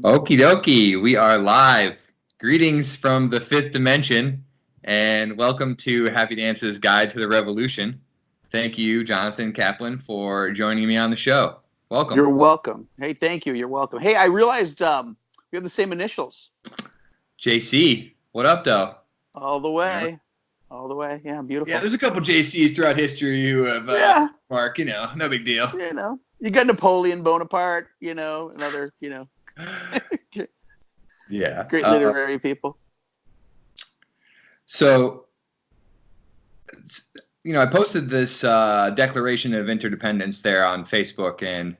Okie dokie, we are live. Greetings from the fifth dimension, and welcome to Happy Dance's Guide to the Revolution. Thank you, Jonathan Caplan, for joining me on the show. Welcome. You're welcome. Hey, thank you. You're welcome. Hey, I realized we have the same initials. JC, what up, though? All the way. All the way. Yeah, beautiful. Yeah, there's a couple JCs throughout history who have Mark, no big deal. You got Napoleon Bonaparte, and other, yeah, great literary people. So, I posted this Declaration of Interdependence there on Facebook, and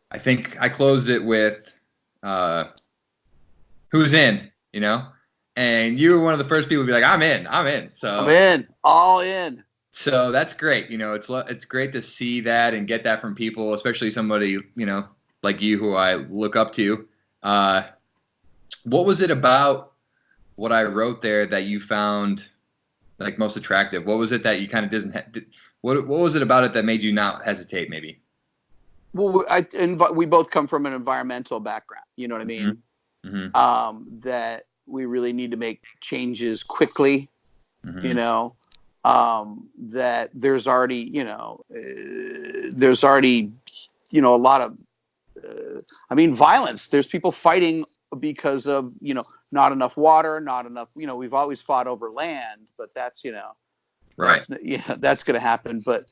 I think I closed it with who's in, and you were one of the first people to be like, I'm in. So I'm in, all in. So that's great. It's great to see that and get that from people, especially somebody, like you who I look up to. What was it about what I wrote there that you found like most attractive? What was it that you kind of what was it about it that made you not hesitate maybe? Well, we both come from an environmental background, you know what I mean? Mm-hmm. That we really need to make changes quickly, that there's already, a lot of, violence. There's people fighting because of, not enough water, not enough, we've always fought over land, but that's, right. That's going to happen. But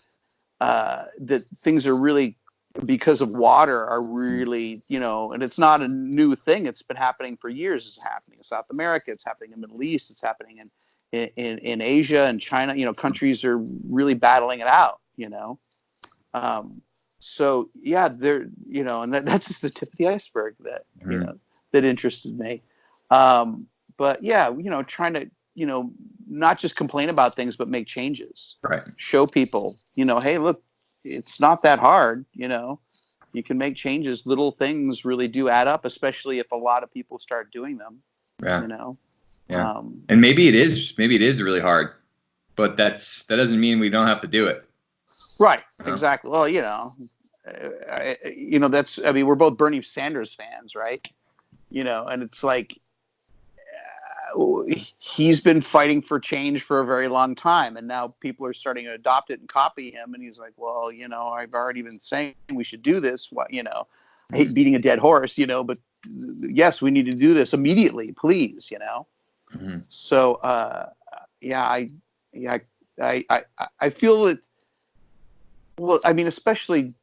that things are really, because of water, are really, and it's not a new thing. It's been happening for years. It's happening in South America. It's happening in the Middle East. It's happening in Asia and China. Countries are really battling it out. So yeah, there. And that's just the tip of the iceberg that that interested me. But yeah, trying to not just complain about things, but make changes. Right. Show people, hey, look. It's not that hard, you can make changes. Little things really do add up, especially if a lot of people start doing them. Yeah. Yeah. And maybe it is really hard, but that doesn't mean we don't have to do it. Right. Exactly. Well, we're both Bernie Sanders fans, right? And it's like, he's been fighting for change for a very long time, and now people are starting to adopt it and copy him, and he's like, well, I've already been saying we should do this. I hate beating a dead horse, but yes, we need to do this immediately, please. So I feel that, well, especially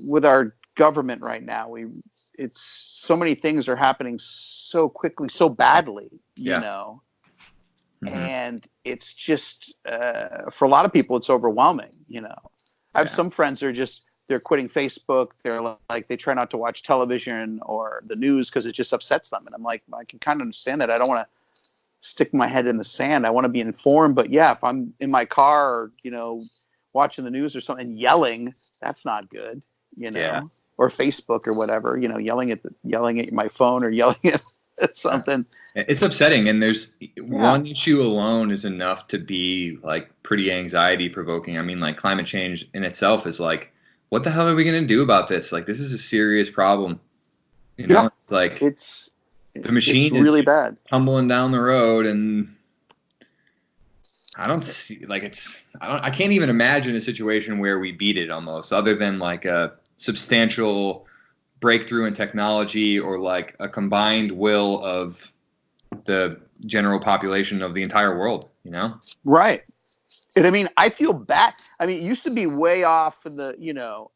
with our government right now, it's so many things are happening so quickly, so badly, and it's just, for a lot of people, it's overwhelming. I have some friends who are they're quitting Facebook. They're like, they try not to watch television or the news because it just upsets them. And I'm like, I can kind of understand that. I don't want to stick my head in the sand. I want to be informed, but yeah, if I'm in my car or, watching the news or something and yelling, that's not good, or Facebook or whatever, yelling at my phone or yelling at something. It's upsetting. And there's one issue alone is enough to be like pretty anxiety provoking. Like climate change in itself is like, what the hell are we going to do about this? Like, this is a serious problem. It's like the machine is really is bad, tumbling down the road, and I don't see I can't even imagine a situation where we beat it almost, other than like a substantial breakthrough in technology or like a combined will of the general population of the entire world, Right. And I feel bad. It used to be way off in the,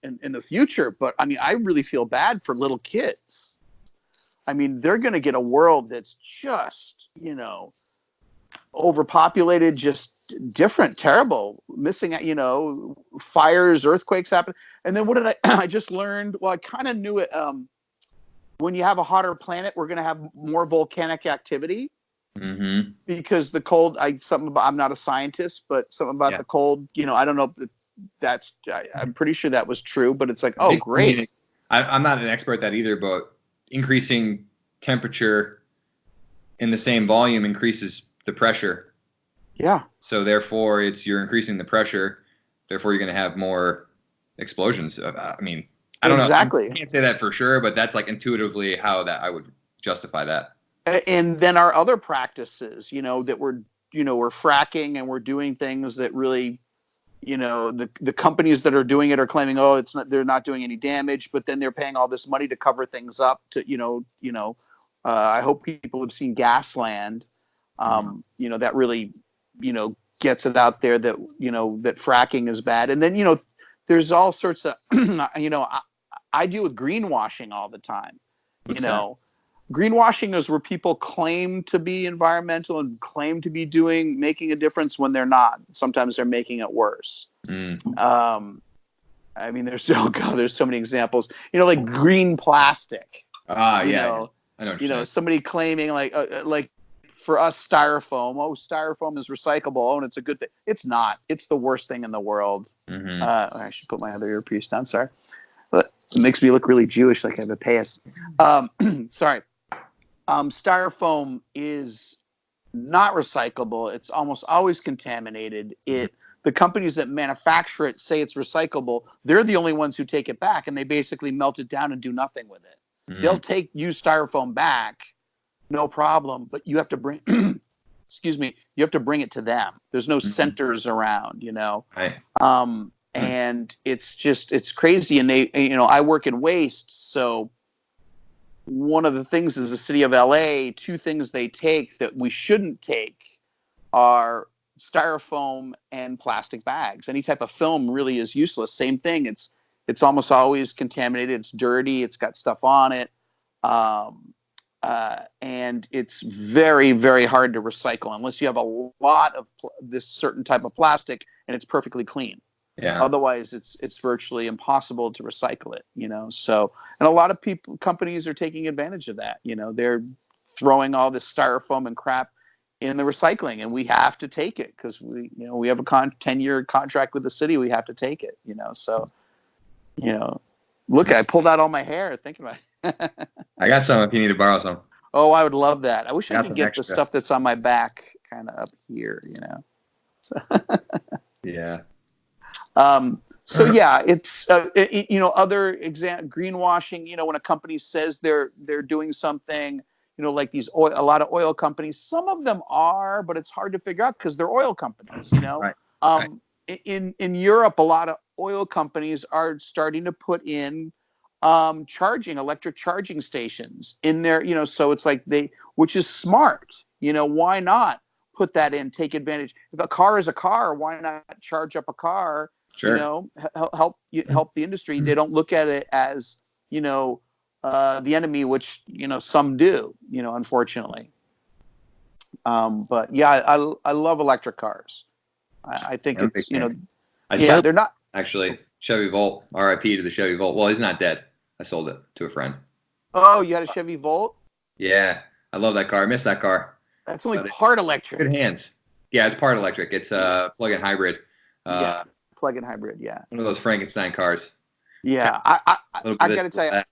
in the future, but I really feel bad for little kids. They're going to get a world that's just, overpopulated, just different, terrible, missing, fires, earthquakes happen. And then what did I just learned? Well, I kind of knew it. When you have a hotter planet, we're going to have more volcanic activity. Mm-hmm. Because the cold, I'm not a scientist, but something about the cold, I don't know if that's, I'm pretty sure that was true, but it's like, oh, great. I'm not an expert at that either, but increasing temperature in the same volume increases the pressure. Yeah. So therefore you're increasing the pressure. Therefore you're going to have more explosions. I don't know. Exactly. I can't say that for sure, but that's like intuitively how that I would justify that. And then our other practices, that we're fracking and we're doing things that really, the companies that are doing it are claiming, oh, they're not doing any damage, but then they're paying all this money to cover things up to, I hope people have seen Gasland, that really, gets it out there that, that fracking is bad. And then, there's all sorts of, I deal with greenwashing all the time. What's that? Greenwashing is where people claim to be environmental and claim to be making a difference when they're not. Sometimes they're making it worse. I mean, there's so many examples. Like green plastic. Yeah. I know. Somebody claiming like for us styrofoam. Oh, styrofoam is recyclable. Oh, and it's a good thing. It's not. It's the worst thing in the world. I should put my other earpiece down. Sorry. It makes me look really Jewish, like I have a past. Sorry. Styrofoam is not recyclable. It's almost always contaminated. The companies that manufacture it say it's recyclable. They're the only ones who take it back, and they basically melt it down and do nothing with it. They'll take used styrofoam back, no problem, but you have to bring excuse me, you have to bring it to them. There's no centers around, Right. And it's crazy. And they, I work in waste, so one of the things is the city of LA, two things they take that we shouldn't take are styrofoam and plastic bags. Any type of film really is useless. Same thing. It's almost always contaminated. It's dirty. It's got stuff on it. And it's very, very hard to recycle unless you have a lot of this certain type of plastic and it's perfectly clean. Yeah. Otherwise, it's virtually impossible to recycle it, So, and a lot of companies are taking advantage of that. They're throwing all this styrofoam and crap in the recycling, and we have to take it because we have a 10-year contract with the city. We have to take it, So, look, I pulled out all my hair thinking about it. I got some if you need to borrow some. Oh, I would love that. I wish I could get extra. the stuff that's on my back kind of up here, So. Yeah. So yeah, it's other greenwashing. When a company says they're doing something, like a lot of oil companies. Some of them are, but it's hard to figure out because they're oil companies. Right. In Europe, a lot of oil companies are starting to put in electric charging stations in there. So it's like which is smart. Why not put that in? Take advantage. If a car is a car, why not charge up a car? Sure. Help the industry. They don't look at it as the enemy, which some do. Unfortunately. But yeah, I love electric cars. I think it's they're not actually Chevy Volt. R.I.P. to the Chevy Volt. Well, he's not dead. I sold it to a friend. Oh, you had a Chevy Volt? Yeah, I love that car. I miss that car. That's only part electric. Good hands. Yeah, it's part electric. It's a plug-in hybrid. Plug-in hybrid. Yeah. One of those Frankenstein cars. Yeah, I got to tell you,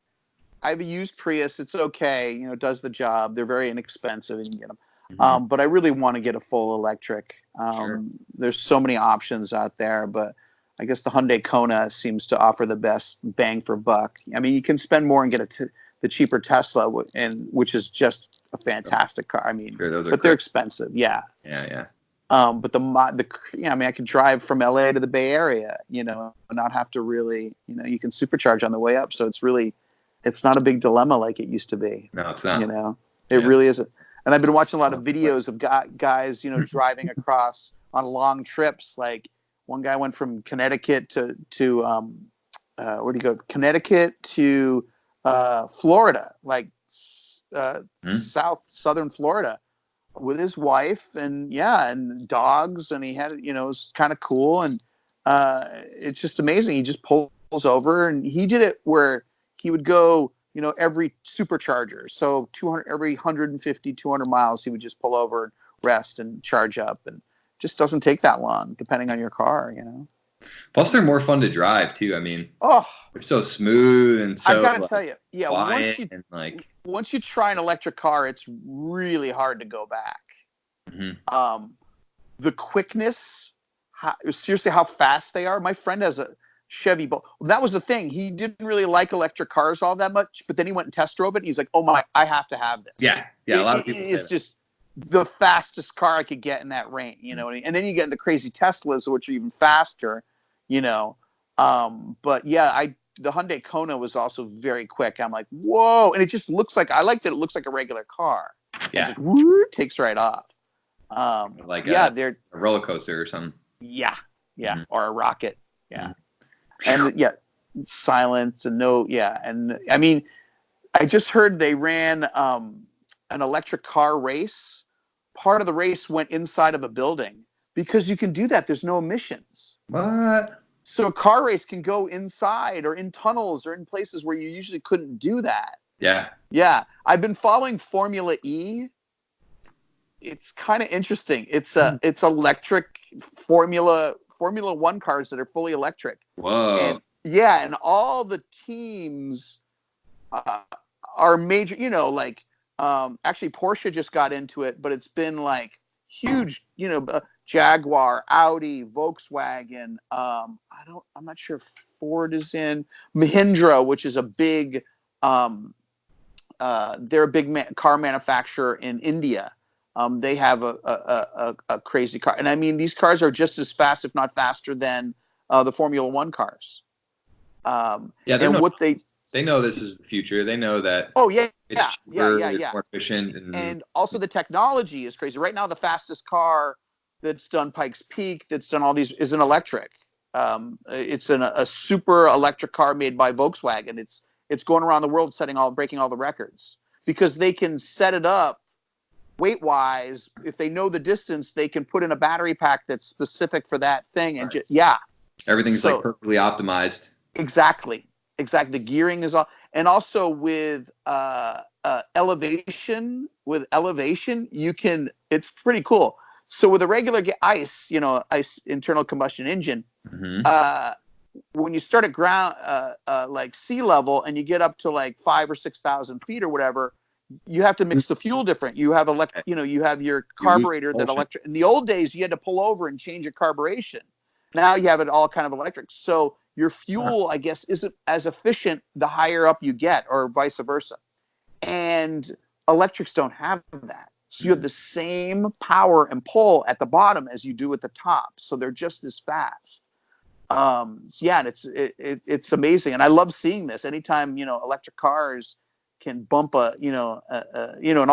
I have a used Prius. It's okay. It does the job. They're very inexpensive, and you can get them. But I really want to get a full electric. Sure. There's so many options out there, but I guess the Hyundai Kona seems to offer the best bang for buck. I mean, you can spend more and get the cheaper Tesla, which is just a fantastic car. I mean, sure, but they're expensive. Yeah. Yeah. But I could drive from LA to the Bay Area, and not have to really, you can supercharge on the way up. So it's not a big dilemma like it used to be. No, it's not. It really isn't. And I've been watching a lot of videos of guys, driving across on long trips. Like one guy went from Connecticut to where do you go? Connecticut to Florida, like southern Florida, with his wife and dogs, and he had it was kind of cool, and it's just amazing. He just pulls over, and he did it where he would go every supercharger, so 200 every 150 200 miles he would just pull over and rest and charge up, and just doesn't take that long depending on your car. Plus they're more fun to drive too. I mean, they're so smooth and so I gotta tell you, quiet once you try an electric car, it's really hard to go back. The quickness, seriously, how fast they are. My friend has Chevy Bolt. Well, that was the thing. He didn't really like electric cars all that much, but then he went and test drove it. And he's like, "Oh my, I have to have this." Yeah, a lot of people say it's that. just the fastest car I could get in that range, you know. And then you get the crazy Teslas, which are even faster, you know. But yeah, the Hyundai Kona was also very quick. I'm like, whoa, and it just looks like, I like that it looks like a regular car. Yeah, just, woo, takes right off. Like they're a roller coaster or something. Yeah, Mm-hmm. or a rocket. Yeah, Mm-hmm. and silence and no, and I mean, I just heard they ran an electric car race. Part of the race went inside of a building because you can do that. There's no emissions. What? So a car race can go inside or in tunnels or in places where you usually couldn't do that. Yeah. Yeah. I've been following Formula E. It's kind of interesting. It's electric Formula One cars that are fully electric. Whoa. And all the teams are major, you know, like actually Porsche just got into it, but it's been like huge, you know, Jaguar, Audi, Volkswagen. I'm not sure if Ford is in. Mahindra, which is a big, they're a big car manufacturer in India. They have a crazy car, and I mean these cars are just as fast, if not faster, than the Formula One cars. They know this is the future. They know that. Oh yeah, it's cheaper, it's more efficient, and also the technology is crazy. Right now, the fastest car that's done Pikes Peak, that's done all these, is an electric. It's a super electric car made by Volkswagen. It's going around the world breaking all the records because they can set it up weight wise. If they know the distance, they can put in a battery pack that's specific for that thing, and everything's like perfectly optimized. Exactly. The gearing is all, and also with elevation. With elevation, you can. It's pretty cool. So with a regular ICE, ICE internal combustion engine, when you start at ground, like sea level, and you get up to like 5,000 or 6,000 feet or whatever, you have to mix the fuel different. You have you have your carburetor that electric. In the old days, you had to pull over and change your carburation. Now you have it all kind of electric. So your fuel, I guess, isn't as efficient the higher up you get, or vice versa. And electrics don't have that. So you have the same power and pull at the bottom as you do at the top. So they're just as fast. And it's amazing. And I love seeing this. Anytime, electric cars can bump and all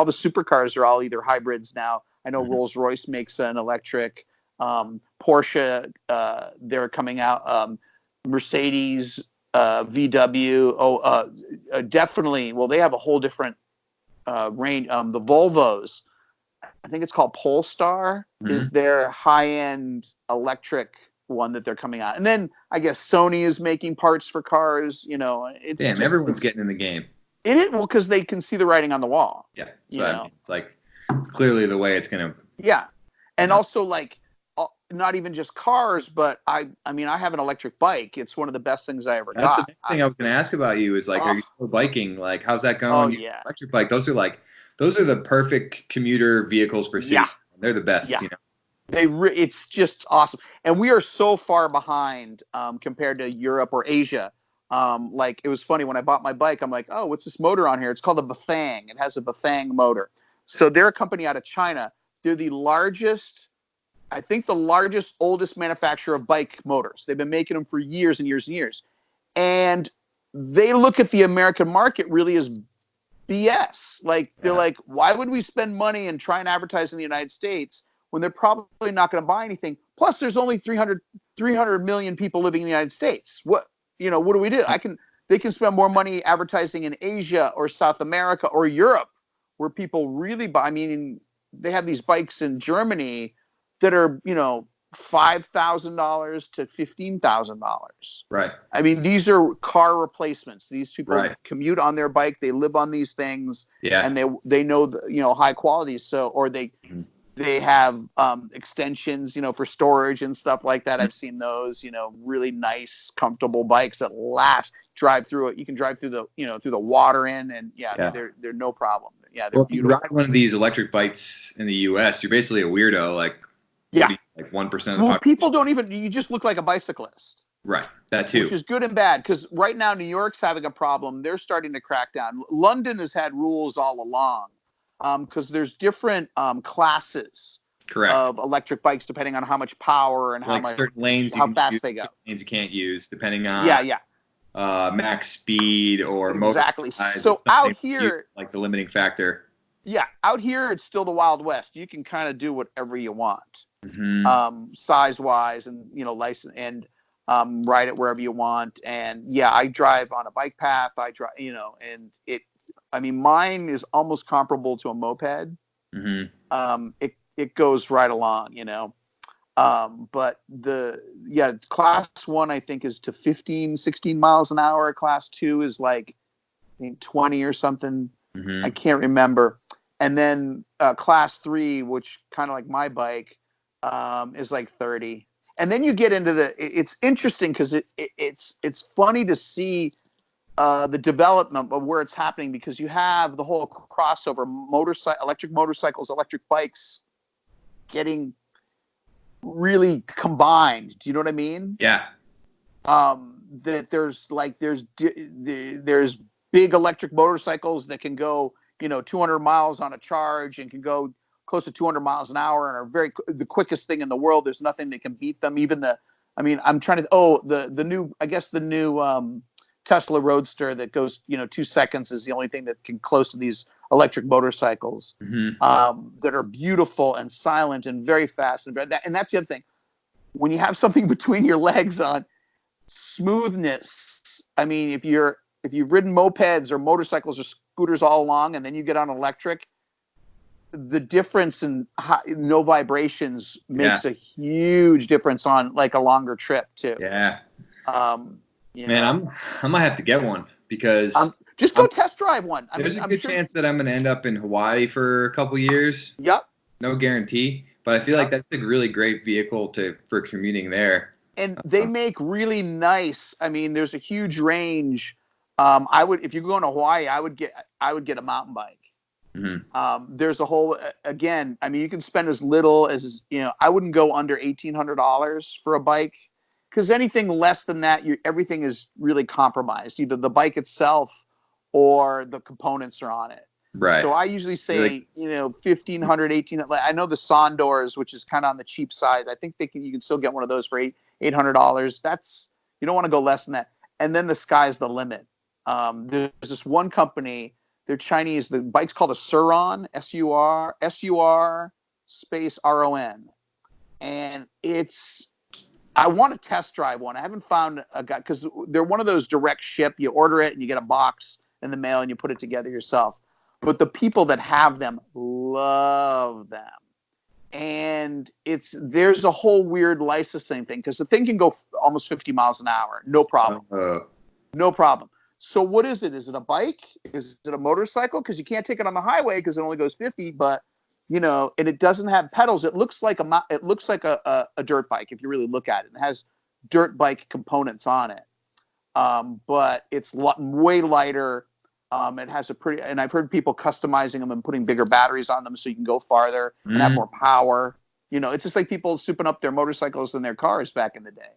the supercars are all either hybrids now. I know Rolls-Royce makes an electric. Porsche, they're coming out. Mercedes, VW, definitely. Well, they have a whole different range. The Volvos, I think it's called Polestar, is their high-end electric one that they're coming out. And then I guess Sony is making parts for cars. Everyone's getting in the game. Because they can see the writing on the wall. Yeah, so it's like clearly the way it's gonna. Yeah, and also like. Not even just cars, but I have an electric bike. It's one of the best things I ever got. That's the next thing I was going to ask about you is like, are you still biking? Like, how's that going? Oh, yeah. Electric bike. Those are the perfect commuter vehicles for city. Yeah. They're the best. Yeah. It's just awesome. And we are so far behind compared to Europe or Asia. Like it was funny when I bought my bike, I'm like, oh, what's this motor on here? It's called a Bafang. It has a Bafang motor. So they're a company out of China. They're the largest, oldest manufacturer of bike motors. They've been making them for years and years and years. And they look at the American market really as BS. Like, they're like, why would we spend money and try and advertise in the United States when they're probably not going to buy anything? Plus, there's only 300 million people living in the United States. What do we do? They can spend more money advertising in Asia or South America or Europe, where people really buy. I mean, they have these bikes in Germany that are, $5,000 to $15,000. Right. I mean, these are car replacements. These people commute on their bike. They live on these things. Yeah. And they know the, high quality. So, or they have extensions, for storage and stuff like that. I've seen those, really nice, comfortable bikes that last. Drive through it. You can drive through the, through the water and they're no problem. Yeah, they're beautiful. If you ride one of these electric bikes in the U.S., you're basically a weirdo. Like 1% of the population. People don't even. You just look like a bicyclist. Right. That too. Which is good and bad, because right now New York's having a problem. They're starting to crack down. London has had rules all along, because there's different classes Correct. of electric bikes depending on how much power and Like certain lanes how you can fast use, they go. certain lanes you can't use, depending on Yeah. max speed or Exactly. motor size, So out here, like the limiting factor. yeah, out here it's still the Wild West. You can kind of do whatever you want, size wise, and license and ride it wherever you want. And yeah, I drive on a bike path. I drive, and mine is almost comparable to a moped. It goes right along, but class 1 I think is to 15, 16 miles an hour. Class 2 is like I think 20 or something. I can't remember. And then class 3, which kind of like my bike, is like 30. And then you get into it's interesting because it's funny to see the development of where it's happening, because you have the whole crossover, electric motorcycles, electric bikes getting really combined. Do you know what I mean? Yeah. That there's big electric motorcycles that can go 200 miles on a charge and can go close to 200 miles an hour and are the quickest thing in the world. There's nothing that can beat them. Even the new Tesla Roadster that goes 2 seconds is the only thing that can close to these electric motorcycles that are beautiful and silent and very fast. And that's the other thing. When you have something between your legs on smoothness, if you've ridden mopeds or motorcycles or scooters all along, and then you get on electric, the difference in no vibrations makes a huge difference on like a longer trip too. Yeah. Man, I might have to get one, because just go test drive one. There's a good chance that I'm going to end up in Hawaii for a couple years. Yep. No guarantee, but I feel like that's a really great vehicle for commuting there. And they make really nice. There's a huge range. If you're going to Hawaii, I would get a mountain bike. There's a whole, again, you can spend as little as, I wouldn't go under $1,800 for a bike, because anything less than that, everything is really compromised. Either the bike itself or the components are on it. Right. So I usually say, $1,500, $1,800. I know the Sondors, which is kind of on the cheap side. I think you can still get one of those for $800. You don't want to go less than that. And then the sky's the limit. There's this one company. They're Chinese. The bike's called a Suron, SUR space RON, and I want to test drive one. I haven't found a guy, because they're one of those direct ship. You order it and you get a box in the mail and you put it together yourself. But the people that have them love them. And there's a whole weird licensing thing, because the thing can go almost 50 miles an hour. No problem. No problem. So what is it? Is it a bike? Is it a motorcycle? Because you can't take it on the highway because it only goes 50, but and it doesn't have pedals. It looks like a dirt bike if you really look at it. It has dirt bike components on it. But it's way lighter. It has and I've heard people customizing them and putting bigger batteries on them so you can go farther and have more power. It's just like people souping up their motorcycles and their cars back in the day.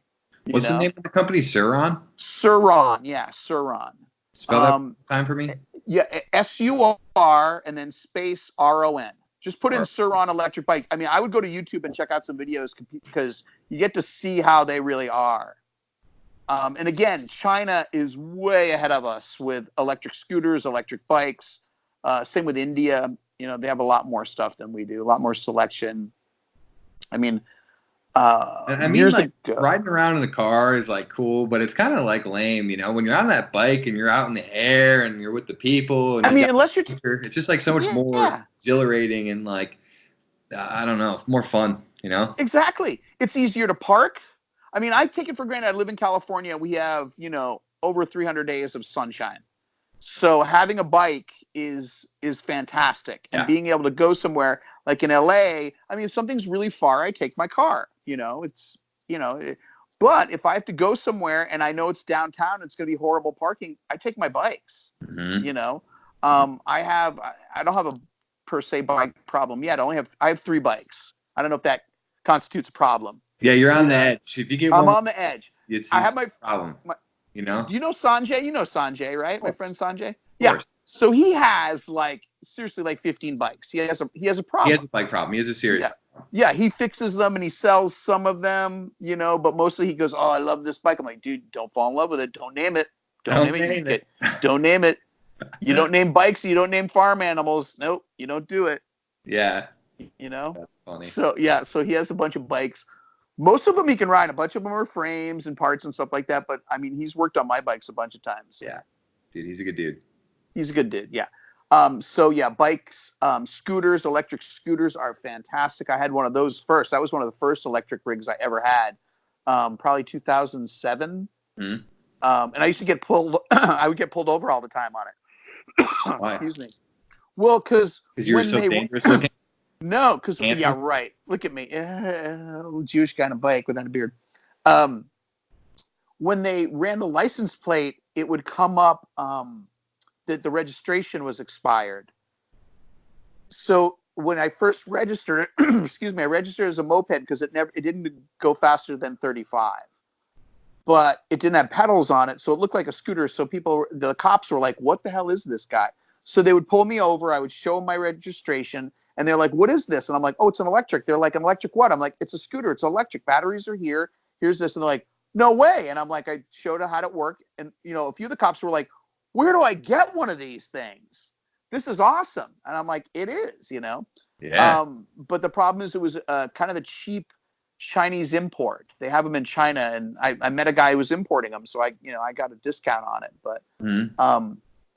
What's the name of the company? Suron? Suron, yeah, Suron. Spell that time for me. Yeah, SUR and then space RON. Just put in Suron electric bike. I would go to YouTube and check out some videos because you get to see how they really are. And again, China is way ahead of us with electric scooters, electric bikes. Same with India. They have a lot more stuff than we do, a lot more selection. Riding around in a car is like cool, but it's kind of like lame, when you're on that bike and you're out in the air and you're with the people. And unless you're, it's just like so much more exhilarating and like, I don't know, more fun, Exactly. It's easier to park. I take it for granted. I live in California. We have, over 300 days of sunshine. So having a bike is fantastic. And being able to go somewhere like in LA, if something's really far, I take my car. But if I have to go somewhere and I know it's downtown, it's going to be horrible parking, I take my bikes. I don't have a per se bike problem yet. I have 3 bikes. I don't know if that constitutes a problem. Yeah, you're on the edge. If you get I'm one, on the edge. it's I have my problem. You know? Do you know Sanjay? You know Sanjay, right? My friend Sanjay. Yeah. So he has seriously 15 bikes. He has a problem. He has a bike problem. He has a serious problem. Yeah, he fixes them and he sells some of them, but mostly he goes, "Oh, I love this bike." I'm like, "Dude, don't fall in love with it. Don't name it. Don't name it. Don't name it. You don't name bikes, you don't name farm animals. Nope, you don't do it." Yeah. That's funny. So he has a bunch of bikes. Most of them he can ride. A bunch of them are frames and parts and stuff like that. But I mean, he's worked on my bikes a bunch of times. Yeah, dude, he's a good dude. He's a good dude. Yeah. Bikes, scooters, electric scooters are fantastic. I had one of those first. That was one of the first electric rigs I ever had. Probably 2007. And I used to get pulled. I would get pulled over all the time on it. Why? Excuse me. Well, because you were so dangerous looking. No, because right. Look at me, Jewish kind of bike without a beard. When they ran the license plate, it would come up that the registration was expired. So when I first registered, excuse me, I registered as a moped because it didn't go faster than 35, but it didn't have pedals on it, so it looked like a scooter. So the cops were like, "What the hell is this guy?" So they would pull me over. I would show them my registration. And they're like, "What is this?" And I'm like, "Oh, it's an electric." They're like, "An electric what?" I'm like, "It's a scooter. It's electric. Batteries are here. Here's this." And they're like, "No way." And I'm like, I showed her how to work. And, a few of the cops were like, "Where do I get one of these things? This is awesome." And I'm like, "It is, Yeah. But the problem is it was kind of a cheap Chinese import. They have them in China. And I met a guy who was importing them. So I got a discount on it. But,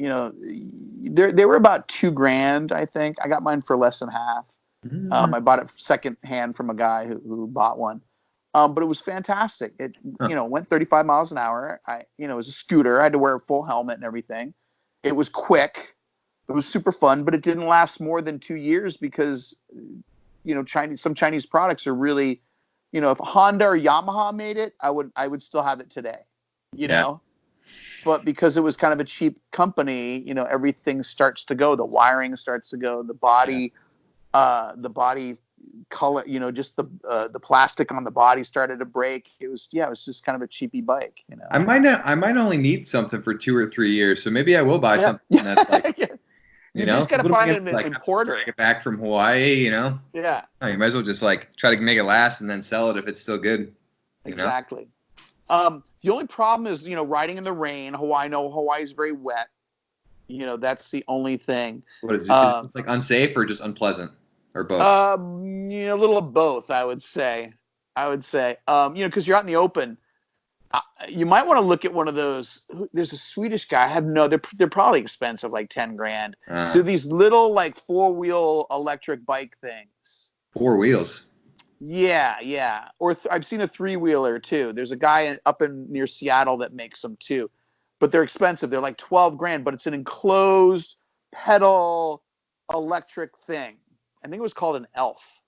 they were about $2,000, I think. I got mine for less than half. I bought it second hand from a guy who bought one. But it was fantastic. It went 35 miles an hour. It was a scooter. I had to wear a full helmet and everything. It was quick. It was super fun, but it didn't last more than 2 years because some Chinese products are really, if Honda or Yamaha made it, I would still have it today. You know. But because it was kind of a cheap company, everything starts to go. The wiring starts to go. The body color, just the plastic on the body started to break. It was just kind of a cheapy bike. I might only need something for 2 or 3 years, so maybe I will buy something that's like, you just gotta find an importer. Bring it back from Hawaii, Yeah. Oh, you might as well just try to make it last and then sell it if it's still good. Exactly. The only problem is, riding in the rain. Hawaii is very wet. That's the only thing. What is it? Is it unsafe or just unpleasant or both? A little of both, I would say. Because you're out in the open. You might want to look at one of those. There's a Swedish guy. They're probably expensive, like $10,000. They're these little 4-wheel electric bike things. 4 wheels. Yeah. Or I've seen a 3-wheeler too. There's a guy up near Seattle that makes them too, but they're expensive. They're like $12,000, but it's an enclosed pedal electric thing. I think it was called an Elf.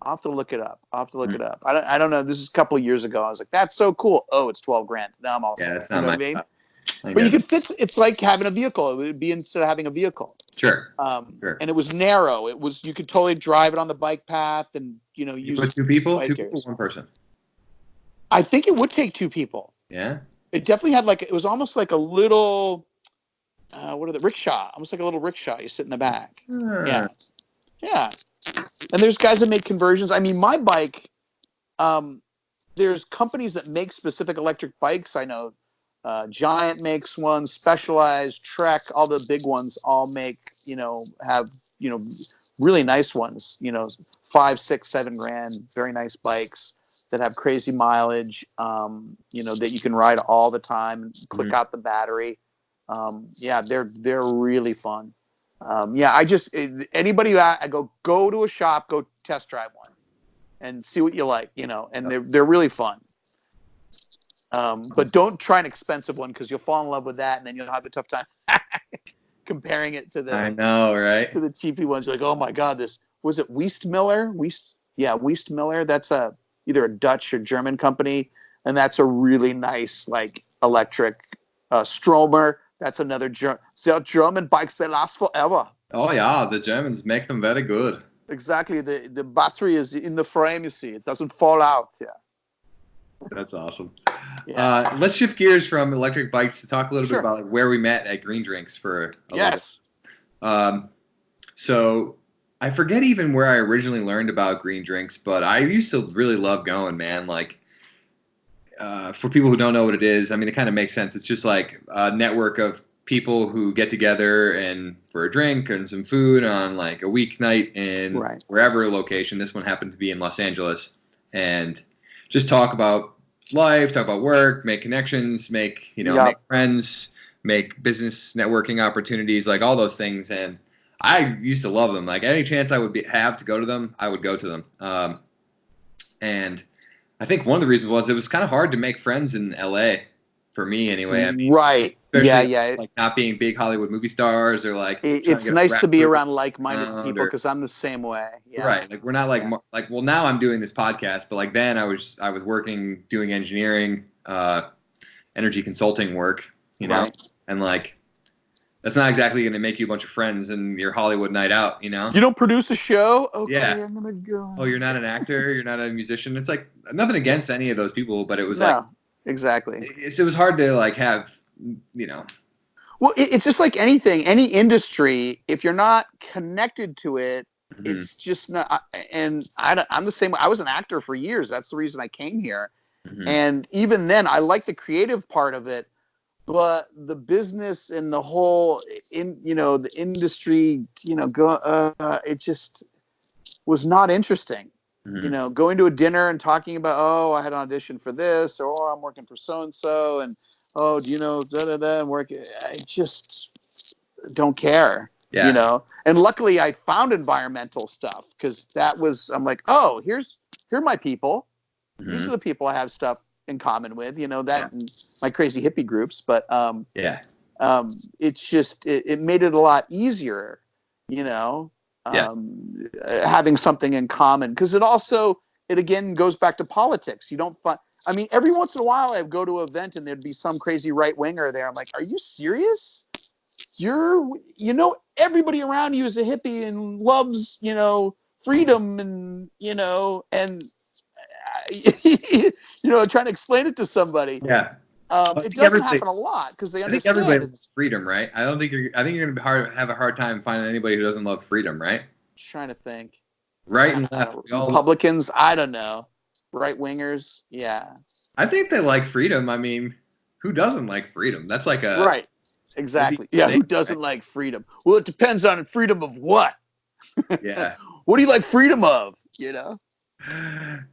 I'll have to look it up. I don't know. This is a couple of years ago. I was like, "That's so cool." Oh, it's $12,000. Now I'm all set. That's not my stuff. But you could fit. It's like having a vehicle. It would be instead of having a vehicle. Sure. And it was narrow. You could totally drive it on the bike path and use. Put 2 people, 2 people, 1 person. I think it would take 2 people. Yeah. It definitely had it was almost like a little, rickshaw? Almost like a little rickshaw. You sit in the back. Yeah. And there's guys that make conversions. I mean, my bike. There's companies that make specific electric bikes. I know. Giant makes one, Specialized, Trek, all the big ones all make, have, really nice ones, 5, 6, $7,000, very nice bikes that have crazy mileage, that you can ride all the time and click out the battery. They're really fun. Anybody I go to a shop, go test drive one and see what you like, and they're really fun. But don't try an expensive one because you'll fall in love with that, and then you'll have a tough time comparing it to the. I know, right? To the cheapy ones, you're like, "Oh my God, this was it Weistmiller? Weistmiller. That's either a Dutch or German company, and that's a really nice electric Stromer. That's another German bikes that last forever. Oh yeah, the Germans make them very good. Exactly. The battery is in the frame. You see, it doesn't fall out. Yeah. That's awesome. Yeah. Let's shift gears from electric bikes to talk a little bit Sure. about like, where we met at Green Drinks for a little bit. Yes. So I forget even where I originally learned about Green Drinks, but I used to really love going, man. Like, for people who don't know what it is, I mean, it kind of makes sense. It's just like a network of people who get together and for a drink and some food on like a weeknight in Right. wherever location. This one happened to be in Los Angeles, and just talk about life, talk about work, make connections, make make friends, make business networking opportunities, like all those things. And I used to love them. Like any chance I would have to go to them, I would go to them. And I think one of the reasons was it was kind of hard to make friends in LA for me anyway. I mean, right. especially Yeah. like not being big Hollywood movie stars or like It's nice to be around like-minded people because I'm the same way. Yeah. Right. Like we're not like well now I'm doing this podcast, but like then I was working doing engineering, energy consulting work, Right. and like that's not exactly going to make you a bunch of friends in your Hollywood night out, You don't produce a show? Okay, yeah. I'm gonna go. Oh, you're not an actor. You're not a musician. It's like nothing against any of those people, but it was exactly. It was hard to like have, Well, it's just like anything, any industry. If you're not connected to it, it's just not. And I'm the same. I was an actor for years. That's the reason I came here. And even then, I like the creative part of it, but the business and the whole the industry, it just was not interesting. Going to a dinner and talking about, oh, I had an audition for this, or oh, I'm working for so and so, and oh, do you know I'm working. I just don't care. Yeah. And luckily I found environmental stuff because I'm like, oh, here are my people. These are the people I have stuff in common with, and my crazy hippie groups. But it's just it made it a lot easier, having something in common, because it again goes back to politics. You don't find. I mean, every once in a while I'd go to an event and there'd be some crazy right winger there. I'm like, are you serious? Everybody around you is a hippie and loves, freedom and, trying to explain it to somebody. Yeah. It doesn't happen a lot because they understand. I think everybody loves freedom, right? I think you're going to have a hard time finding anybody who doesn't love freedom, right? Trying to think. Right and left. Republicans, I don't know. Right wingers, yeah. I think they like freedom. I mean, who doesn't like freedom? That's like a right. Exactly. Yeah. Who doesn't like freedom? Well, it depends on freedom of what. Yeah. What do you like freedom of? Yeah.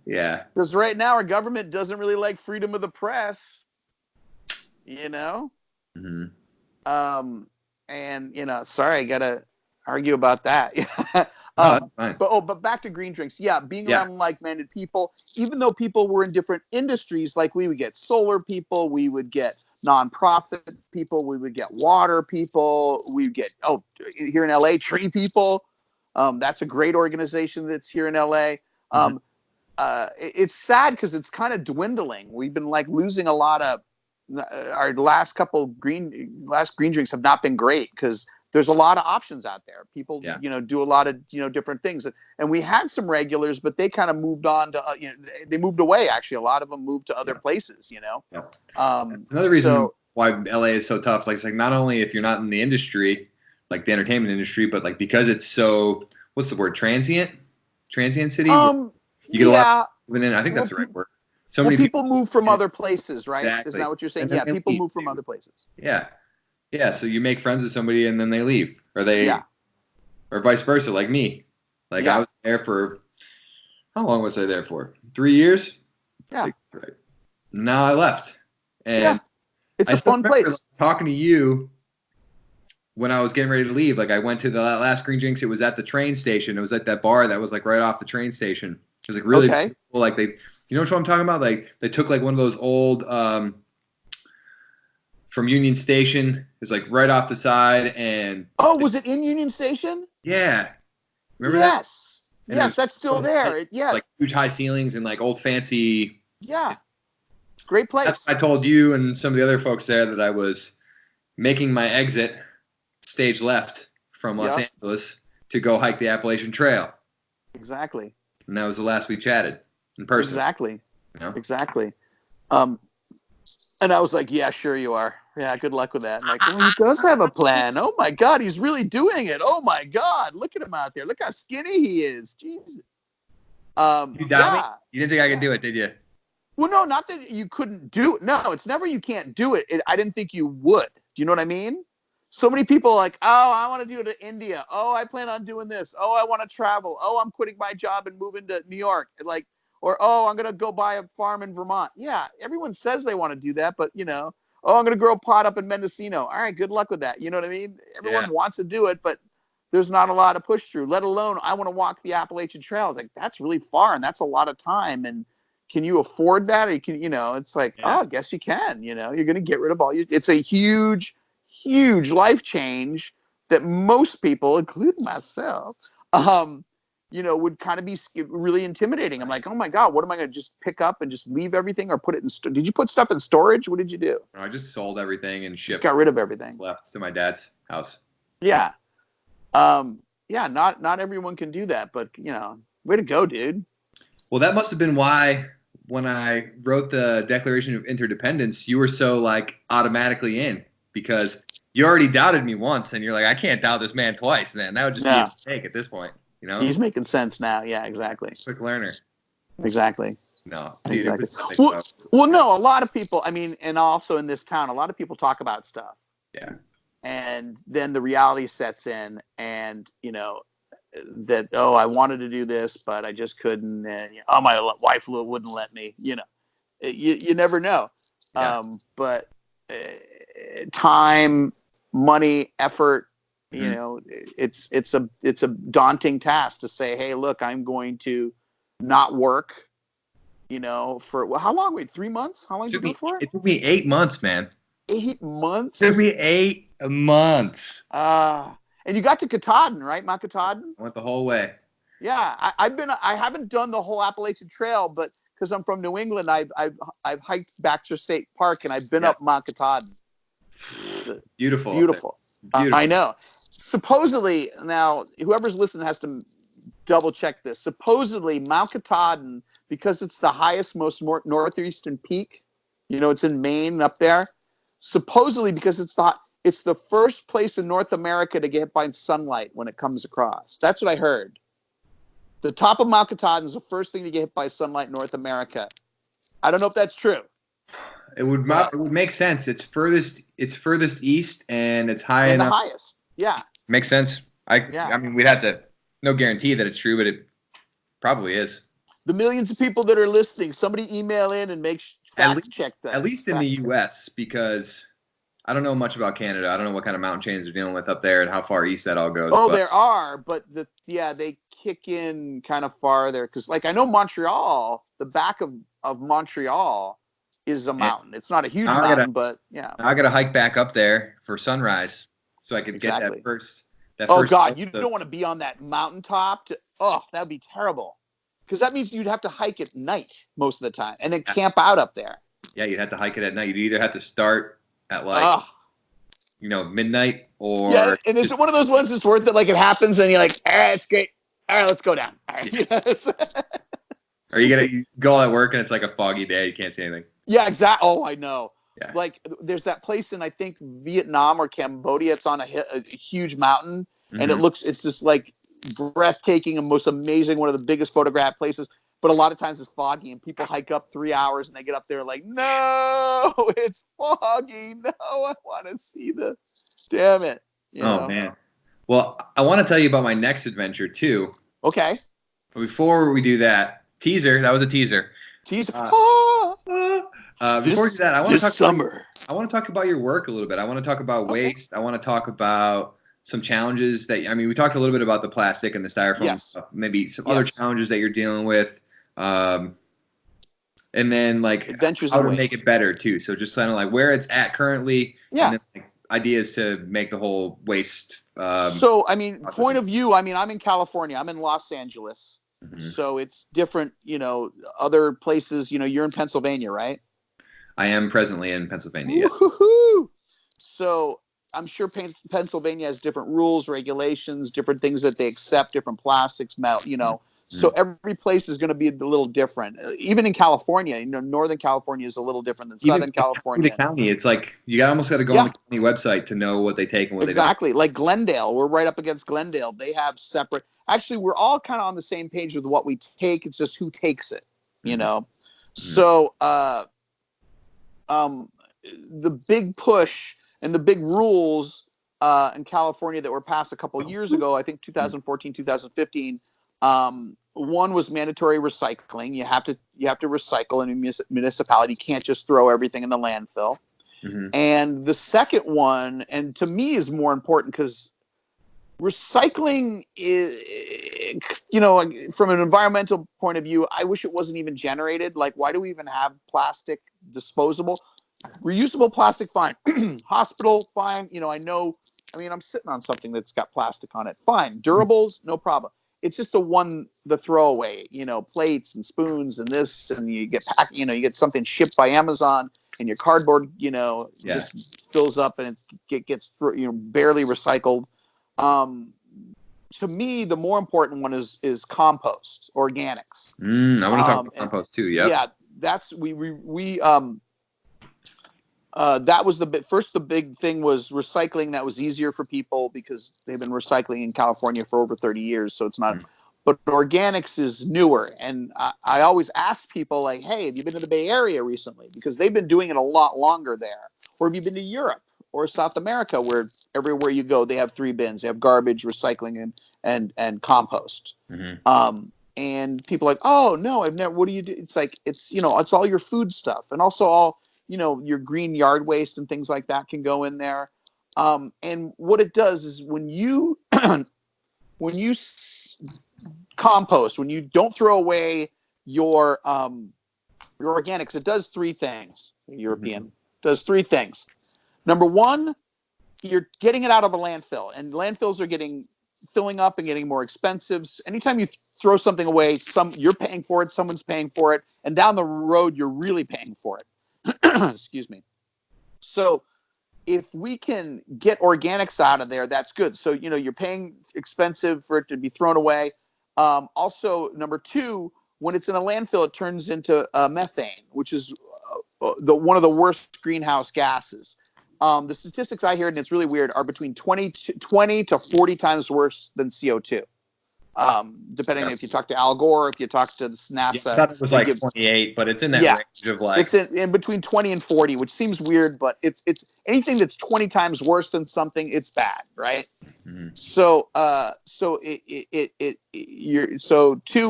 Because right now our government doesn't really like freedom of the press. Mm-hmm. And sorry, I gotta argue about that. That's fine. But back to Green Drinks. Yeah, being around like-minded people, even though people were in different industries, like we would get solar people, we would get nonprofit people, we would get water people, we would get here in LA, tree people. That's a great organization that's here in LA. It's sad because it's kind of dwindling. We've been like losing a lot of our last Green Drinks have not been great because there's a lot of options out there. People, do a lot of, different things. And we had some regulars, but they kind of moved on to, they moved away. Actually, a lot of them moved to other places, Yeah. Another reason why LA is so tough, like, it's like not only if you're not in the industry, like the entertainment industry, but like because it's so, what's the word? Transient city. You get a lot of people in. I think that's the right word. So many people move from other places, right? Exactly. Isn't that what you're saying? Yeah, people move from other places. Yeah. Yeah, so you make friends with somebody and then they leave, or or vice versa, like me. Like I was there for, how long was I there for? 3 years? Yeah. Right. Now I left. And it's a fun place. Like, talking to you when I was getting ready to leave, like I went to the last Green Drinks. It was at the train station. It was at that bar that was like right off the train station. It was like really cool. Like you know what I'm talking about? Like they took like one of those old, from Union Station. It was like right off the side. And was it in Union Station? Yeah. Remember that? Yes, that's still there. Like huge high ceilings and like old fancy. Yeah. Great place. I told you and some of the other folks there that I was making my exit stage left from Los Angeles to go hike the Appalachian Trail. Exactly. And that was the last we chatted in person. Exactly. Exactly. And I was like, yeah, sure you are. Yeah, good luck with that. And like, well, he does have a plan. Oh my God, he's really doing it. Oh my God, look at him out there. Look how skinny he is. Jesus. You doubt me? You didn't think I could do it, did you? Well, no, not that you couldn't do it. No, it's never you can't do it. I didn't think you would. Do you know what I mean? So many people are like, oh, I want to do it to India. Oh, I plan on doing this. Oh, I want to travel. Oh, I'm quitting my job and moving to New York. Like, or, oh, I'm going to go buy a farm in Vermont. Yeah, everyone says they want to do that, but, you know, oh, I'm going to grow pot up in Mendocino. All right, good luck with that. You know what I mean? Everyone wants to do it, but there's not a lot of push through, let alone I want to walk the Appalachian Trail. It's like, that's really far and that's a lot of time. And can you afford that? Or can, you know, it's like, oh, I guess you can, you know, you're going to get rid of all you. It's a huge, huge life change that most people, including myself, you know, would kind of be really intimidating. I'm like, oh my God, what am I going to just pick up and just leave everything or put it in? Did you put stuff in storage? What did you do? I just sold everything and shipped. Just got rid of everything. Left to my dad's house. Yeah. Yeah, not everyone can do that, but you know, way to go, dude. Well, that must have been why when I wrote the Declaration of Interdependence, you were so like automatically in, because you already doubted me once and you're like, I can't doubt this man twice, man. That would just be a mistake at this point, you know? He's making sense now. Yeah, exactly. Quick learner. Exactly. No. Dude, exactly. Well, no, a lot of people, I mean, and also in this town, a lot of people talk about stuff. Yeah. And then the reality sets in and, you know, that, oh, I wanted to do this, but I just couldn't. And, oh, my wife wouldn't let me, you know, you never know. Yeah. But time, money, effort, you know, it's a daunting task to say, hey, look, I'm going to not work, you know, for how long? Wait, 3 months? How long did you go for? It took me 8 months, man. 8 months? It took me 8 months. And you got to Katahdin, right? Mount Katahdin? I went the whole way. Yeah, I haven't done the whole Appalachian Trail, but because I'm from New England, I've hiked Baxter State Park and I've been up Mount Katahdin. Beautiful. I know. Supposedly, now whoever's listening has to double check this. Supposedly, Mount Katahdin, because it's the highest, most northeastern peak, you know, it's in Maine up there. Supposedly, because it's the first place in North America to get hit by sunlight when it comes across. That's what I heard. The top of Mount Katahdin is the first thing to get hit by sunlight in North America. I don't know if that's true. It would make sense. It's furthest east and it's high enough. The highest. Yeah. Makes sense. I mean, we'd have to, no guarantee that it's true, but it probably is. The millions of people that are listening, somebody email in and fact check that. At least in the U.S., because I don't know much about Canada. I don't know what kind of mountain chains they're dealing with up there and how far east that all goes. Oh, there are, but they kick in kind of farther because, like, I know Montreal, the back of Montreal is a mountain. It's not a huge mountain, but yeah. I got to hike back up there for sunrise so I could get that first. Oh God, you don't want to be on that mountaintop. That'd be terrible. Because that means you'd have to hike at night most of the time and then camp out up there. Yeah, you'd have to hike it at night. You'd either have to start at like, midnight or... Yeah, and is it one of those ones that's worth it? Like it happens and you're like, it's great. All right, let's go down. All right. Or you go at work and it's like a foggy day. You can't see anything. Yeah, exactly. Oh, I know. Yeah. Like there's that place in, I think, Vietnam or Cambodia. It's on a huge mountain. And it's just like breathtaking and most amazing, one of the biggest photographed places, but a lot of times it's foggy and people hike up 3 hours and they get up there like, no, it's foggy, no, I want to see damn it, you know? Man, well, I want to tell you about my next adventure too. Okay, but before we do that, that was a teaser. Before we do that, I want to talk about your work a little bit. I want to talk about waste. I want to talk about some challenges we talked a little bit about the plastic and the styrofoam stuff, maybe some other challenges that you're dealing with. And then like adventures how to make it better too. So just kind of like where it's at currently. Yeah. And then like ideas to make the whole waste. So, I mean, point of view, I mean, I'm in California, I'm in Los Angeles. So it's different, you know, other places, you know, you're in Pennsylvania, right? I am presently in Pennsylvania. Woo-hoo-hoo. So I'm sure Pennsylvania has different rules, regulations, different things that they accept, different plastics, you know, So every place is going to be a little different. Even in California, you know, Northern California is a little different than Even Southern California. the county, it's like you almost got to go on the county website to know what they take and what they don't. Exactly. Like Glendale, we're right up against Glendale. They have separate. Actually, we're all kind of on the same page with what we take. It's just who takes it, you know. So the big push and the big rules in California that were passed a couple of years ago, I think 2014, 2015. One was mandatory recycling. You have to recycle in a municipality. You can't just throw everything in the landfill. And the second one, and to me is more important because recycling is, you know, from an environmental point of view, I wish it wasn't even generated. Like, why do we even have plastic disposable? Reusable plastic, fine. Hospital, fine. You know, I'm sitting on something that's got plastic on it. Fine. Durables, no problem. It's just the throwaway, you know, plates and spoons and this, and you get you get something shipped by Amazon and your cardboard, you know, just fills up and it gets through, you know, barely recycled. To me, the more important one is compost, organics. I want to talk about compost too. Yeah, that's that was the big thing was recycling. That was easier for people because they've been recycling in California for over 30 years. So it's not, but organics is newer. And I always ask people like, hey, have you been to the Bay Area recently? Because they've been doing it a lot longer there. Or have you been to Europe or South America where everywhere you go, they have 3 bins. They have garbage, recycling, and compost. And people are like, oh no, I've never, what do you do? It's like, it's, you know, it's all your food stuff and also all, you know, your green yard waste and things like that can go in there. And what it does is when you compost, when you don't throw away your organics, it does 3 things. European does 3 things. Number 1, you're getting it out of a landfill, and landfills are filling up and getting more expensive. Anytime you throw something away, you're paying for it, someone's paying for it, and down the road you're really paying for it. Excuse me. So if we can get organics out of there, that's good. So, you know, you're paying expensive for it to be thrown away. Also, number 2, when it's in a landfill, it turns into methane, which is one of the worst greenhouse gases. The statistics I hear, and it's really weird, are between 20 to 40 times worse than CO2. Depending if you talk to Al Gore, if you talk to NASA. I thought it was like 28, but it's in that range of like. It's in between 20 and 40, which seems weird, but it's anything that's 20 times worse than something, it's bad, right? So 2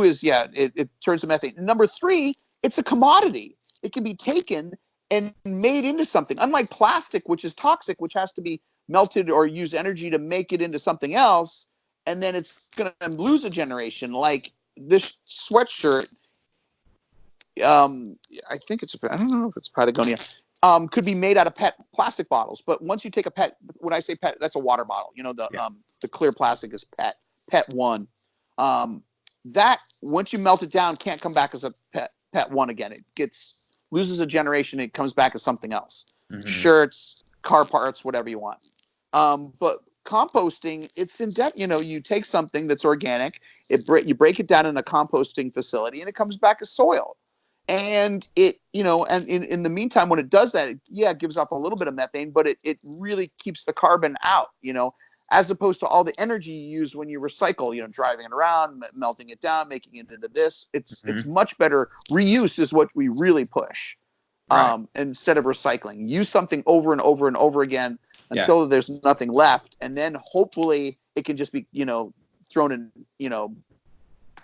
is it turns to methane. Number 3, it's a commodity. It can be taken and made into something. Unlike plastic, which is toxic, which has to be melted or use energy to make it into something else. And then it's going to lose a generation. Like this sweatshirt, I think I don't know if it's Patagonia, could be made out of PET plastic bottles. But once you take a PET, when I say PET, that's a water bottle. You know, the clear plastic is PET 1. That, once you melt it down, can't come back as a PET 1 again. It loses a generation. It comes back as something else. Shirts, car parts, whatever you want. But composting, it's in depth. You know, you take something that's organic, you break it down in a composting facility, and it comes back as soil. And it, you know, and in the meantime, when it does that, it gives off a little bit of methane, but it really keeps the carbon out, you know, as opposed to all the energy you use when you recycle, you know, driving it around, melting it down, making it into this. It's much better. Reuse is what we really push. Instead of recycling, use something over and over and over again until there's nothing left, and then hopefully it can just be, you know, thrown in, you know,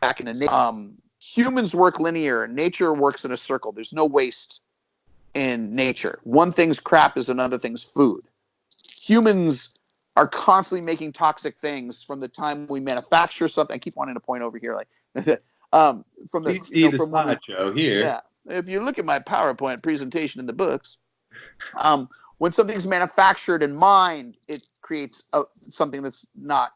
back into nature. Humans work linear, nature works in a circle. There's no waste in nature. One thing's crap is another thing's food. Humans are constantly making toxic things from the time we manufacture something. I keep wanting to point over here, like from the slideshow here. Yeah. If you look at my PowerPoint presentation in the books, when something's manufactured and mined, it creates something that's not,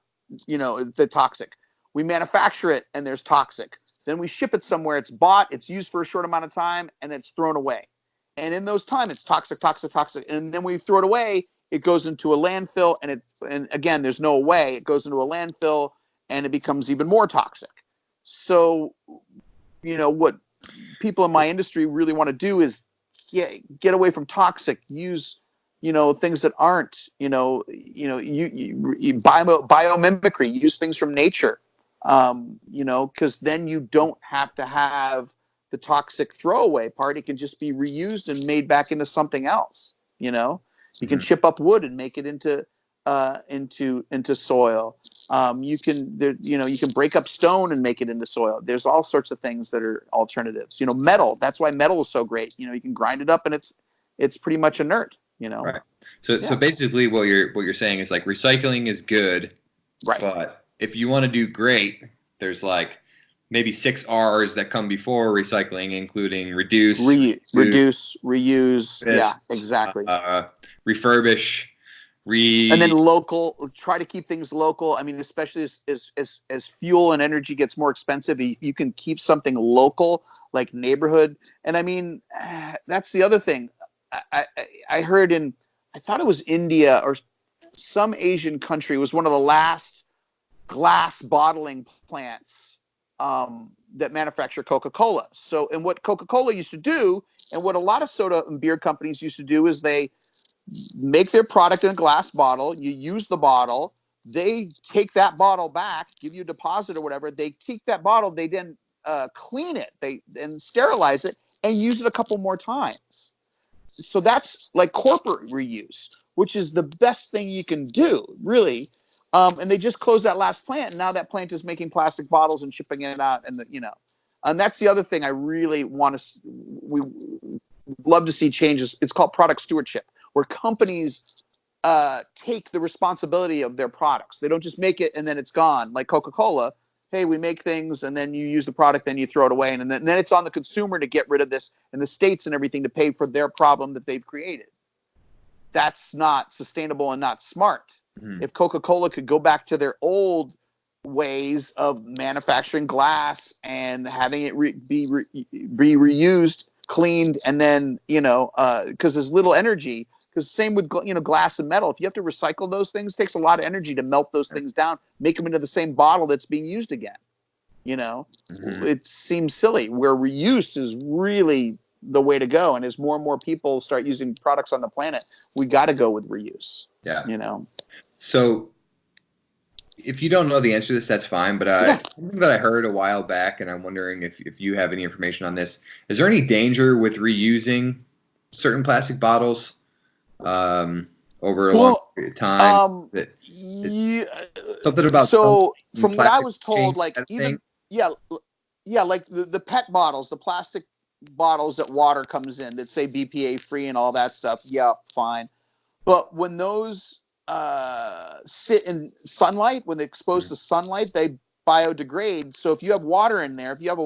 you know, the toxic. We manufacture it and there's toxic. Then we ship it somewhere. It's bought. It's used for a short amount of time and it's thrown away. And in those time, it's toxic. And then we throw it away. It goes into a landfill and again, there's no way. It goes into a landfill and it becomes even more toxic. So, what people in my industry really want to do is get away from toxic, use, things that aren't, biomimicry, use things from nature, because then you don't have to have the toxic throwaway part. It can just be reused and made back into something else. You can chip up wood and make it into soil. You can break up stone and make it into soil. There's all sorts of things that are alternatives. Metal. That's why metal is so great. You can grind it up and it's pretty much inert. Right. So basically, what you're saying is like recycling is good, right? But if you want to do great, there's like maybe 6 R's that come before recycling, including reduce, reuse. Yeah, exactly. Refurbish. And then local, try to keep things local. I mean, especially as fuel and energy gets more expensive, you can keep something local, like neighborhood. And I mean, that's the other thing. I heard I thought it was India or some Asian country, was one of the last glass bottling plants that manufacture Coca-Cola. So, and what Coca-Cola used to do, and what a lot of soda and beer companies used to do, is they make their product in a glass bottle. You use the bottle. They take that bottle back, give you a deposit or whatever. They take that bottle. They then clean it. They then sterilize it and use it a couple more times. So that's like corporate reuse, which is the best thing you can do, really. And they just closed that last plant, and now that plant is making plastic bottles and shipping it out. And and that's the other thing I really want to. We love to see changes. It's called product stewardship, where companies take the responsibility of their products. They don't just make it and then it's gone. Like Coca-Cola, hey, we make things and then you use the product, then you throw it away. And then it's on the consumer to get rid of this, and the states and everything to pay for their problem that they've created. That's not sustainable and not smart. Mm-hmm. If Coca-Cola could go back to their old ways of manufacturing glass and having it be reused, cleaned, and then, because there's little energy. Because same with glass and metal. If you have to recycle those things, it takes a lot of energy to melt those things down, make them into the same bottle that's being used again. Mm-hmm. It seems silly. Where reuse is really the way to go, and as more and more people start using products on the planet, we got to go with reuse. Yeah. So, if you don't know the answer to this, that's fine. But something that I heard a while back, and I'm wondering if you have any information on this. Is there any danger with reusing certain plastic bottles over a long period of time? Something about from what I was told, like even like the PET bottles, the plastic bottles that water comes in that say BPA free and all that stuff. Yeah, fine. But when those sit in sunlight, when they're exposed to sunlight, they biodegrade. So if you have water in there, if you have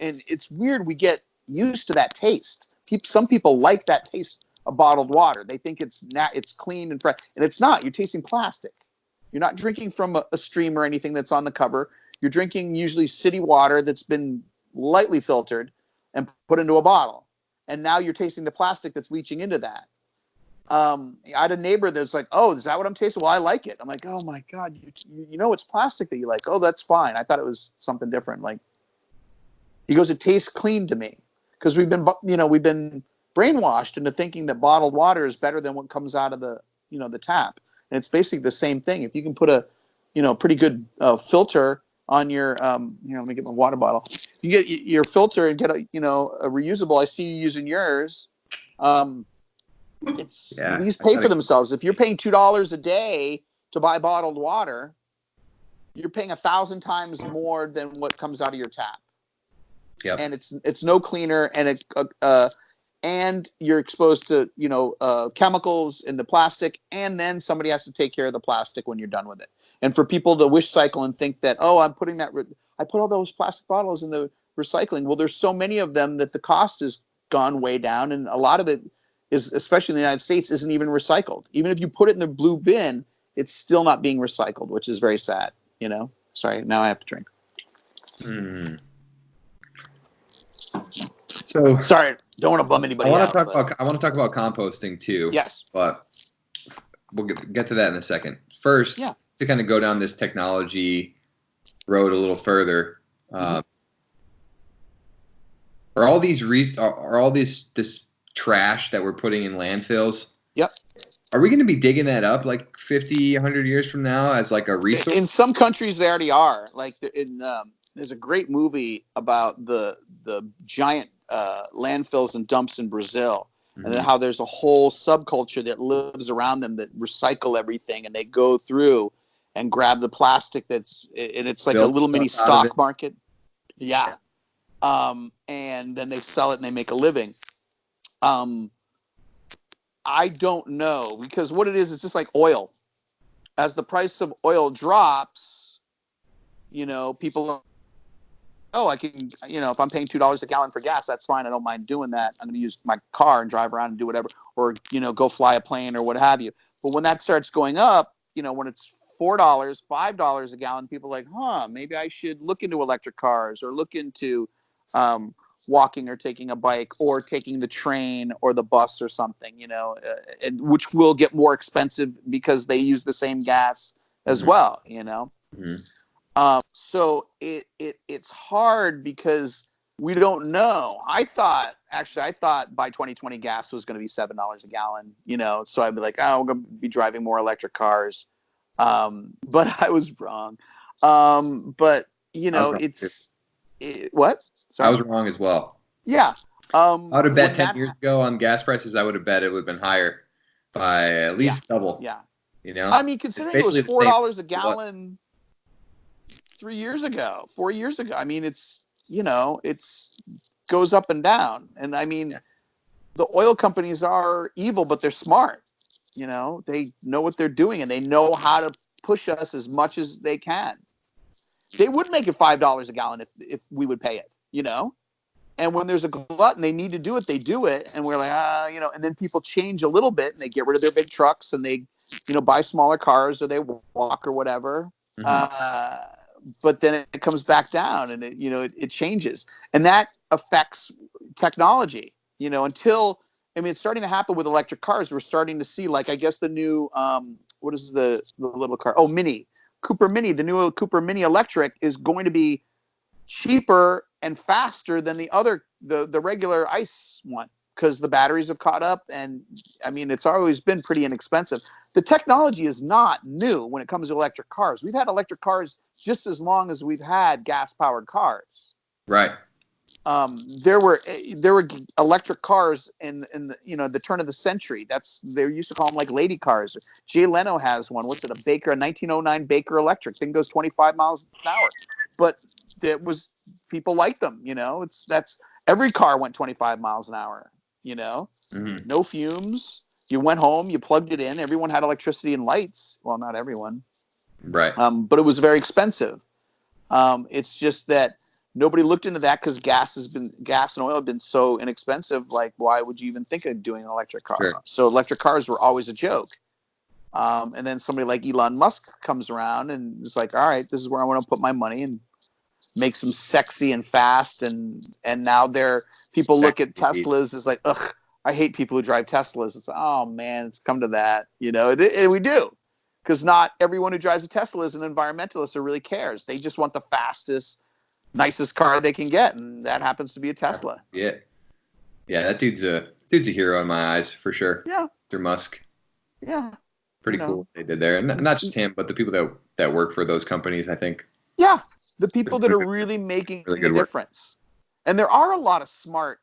and it's weird, we get used to that taste. Some people like that taste of bottled water. They think it's clean and fresh, and it's not. You're tasting plastic. You're not drinking from a stream or anything that's on the cover. You're drinking usually city water that's been lightly filtered and put into a bottle, and now you're tasting the plastic that's leaching into that. I had a neighbor that's like, "Oh, is that what I'm tasting? Well, I like it." I'm like, "Oh my God, it's plastic that you like." "Oh, that's fine. I thought it was something different." Like, he goes, "It tastes clean to me," because we've been brainwashed into thinking that bottled water is better than what comes out of the tap, and it's basically the same thing. If you can put a pretty good filter on your let me get my water bottle. You get your filter and get a reusable. I see you using yours. These pay for themselves. If you're paying $2 a day to buy bottled water, you're paying 1,000 times more than what comes out of your tap. Yeah, and it's no cleaner, and and you're exposed to chemicals in the plastic, and then somebody has to take care of the plastic when you're done with it. And for people to wish cycle and think that, oh, I put all those plastic bottles in the recycling. Well, there's so many of them that the cost has gone way down, and a lot of it is, especially in the United States, isn't even recycled. Even if you put it in the blue bin, it's still not being recycled, which is very sad. Sorry, now I have to drink. So sorry, don't want to bum anybody out. I want to talk about composting too. Yes, but we'll get to that in a second. First, to kind of go down this technology road a little further. Are all these are all this trash that we're putting in landfills? Yep. Are we going to be digging that up like 50, 100 years from now as like a resource? In some countries, they already are. Like there's a great movie about the giant landfills and dumps in Brazil, and then how there's a whole subculture that lives around them that recycle everything, and they go through and grab the plastic and it's like a little mini stock market. Yeah. And then they sell it and they make a living. I don't know, because what it is, it's just like oil. As the price of oil drops, people, I can, if I'm paying $2 a gallon for gas, that's fine. I don't mind doing that. I'm going to use my car and drive around and do whatever, or, go fly a plane or what have you. But when that starts going up, when it's $4, $5 a gallon, people are like, maybe I should look into electric cars or look into walking or taking a bike or taking the train or the bus or something, which will get more expensive because they use the same gas as well, So it's hard because we don't know. I thought by 2020 gas was going to be $7 a gallon, so I'd be like, we're going to be driving more electric cars. But I was wrong. But what? Sorry? I was wrong as well. Yeah. I would have bet 10 years ago on gas prices. I would have bet it would have been higher by at least double. Yeah. I mean, considering it was $4 a gallon 4 years ago. I mean, it's goes up and down. And I mean, the oil companies are evil, but they're smart. They know what they're doing and they know how to push us as much as they can. They would make it $5 a gallon if we would pay it, And when there's a glut and they need to do it, they do it. And we're like, and then people change a little bit and they get rid of their big trucks and they, buy smaller cars or they walk or whatever. But then it comes back down and it changes. And that affects technology, until, it's starting to happen with electric cars. We're starting to see, like, I guess the new, what is the little car? Oh, Mini. Cooper Mini. The new Cooper Mini electric is going to be cheaper and faster than the regular ICE one, because the batteries have caught up. And I mean, it's always been pretty inexpensive. The technology is not new when it comes to electric cars. We've had electric cars just as long as we've had gas powered cars. Right. There were electric cars in the turn of the century. They used to call them like lady cars. Jay Leno has one. What's it? A 1909 Baker electric thing, goes 25 miles an hour. But people like them. Every car went 25 miles an hour. No fumes. You went home, you plugged it in. Everyone had electricity and lights. Well, not everyone. Right. But it was very expensive. It's just that nobody looked into that because gas and oil have been so inexpensive. Like, why would you even think of doing an electric car? Sure. So electric cars were always a joke. And then somebody like Elon Musk comes around and is like, all right, this is where I want to put my money and make them sexy and fast. And now people look at Teslas as like, ugh, I hate people who drive Teslas. It's, oh man, it's come to that. We do. Because not everyone who drives a Tesla is an environmentalist or really cares. They just want the fastest, nicest car they can get, and that happens to be a Tesla. Yeah, that dude's a hero in my eyes for sure. Yeah, through Musk. Yeah, pretty cool what they did there, and not just him, but the people that work for those companies. I think. Yeah, the people that are really making a difference, and there are a lot of smart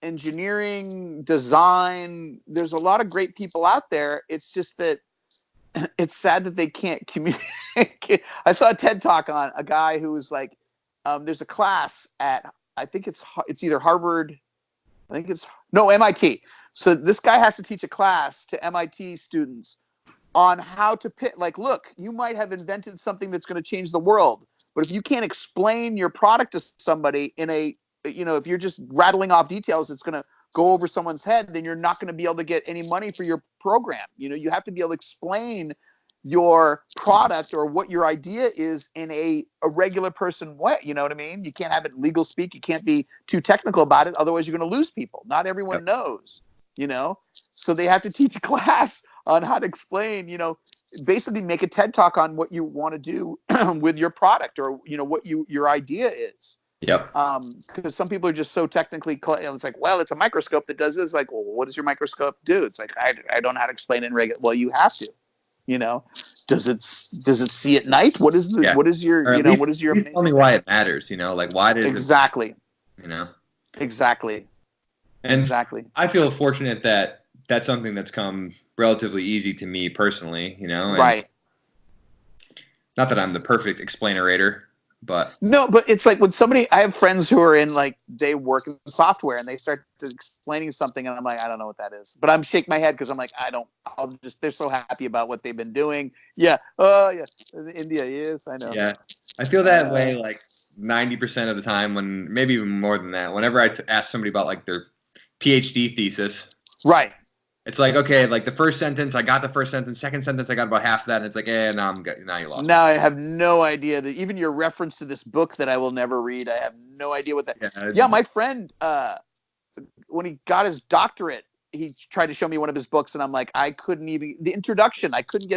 engineering, design. There's a lot of great people out there. It's just that. It's sad that they can't communicate. I saw a TED Talk on a guy who was like, there's a class at, I think it's either Harvard, MIT. So this guy has to teach a class to MIT students on how to look, you might have invented something that's going to change the world, but if you can't explain your product to somebody if you're just rattling off details, it's going to go over someone's head, then you're not going to be able to get any money for your program. You have to be able to explain your product or what your idea is in a regular person way. You know what I mean? You can't have it legal speak. You can't be too technical about it. Otherwise you're going to lose people. Not everyone knows, so they have to teach a class on how to explain, basically make a TED talk on what you want to do with your product, or what your idea is. Yep. Because some people are just so technically, it's like, well, it's a microscope that does this. Like, well, what does your microscope do? It's like, I don't know how to explain it in regular. Well, you have to. Does it see at night? What is the what is your what is your tell me why it matters? Like, why does exactly it, exactly and exactly. I feel fortunate that that's something that's come relatively easy to me personally. And right. Not that I'm the perfect explainerator. But no, but it's like when I have friends who are in, like, they work in software and they start explaining something and I'm like, I don't know what that is, but I'm shaking my head because I'm like, they're so happy about what they've been doing. Yeah. Oh yeah. India. Yes, I know. Yeah. I feel that way like 90% of the time, when maybe even more than that, whenever I ask somebody about like their PhD thesis. Right. It's like, okay, like the first sentence, I got the first sentence. Second sentence, I got about half of that. And it's like, now you lost me. Now I have no idea that even your reference to this book that I will never read, I have no idea what that. Yeah, my friend, when he got his doctorate, he tried to show me one of his books, and I'm like, I couldn't get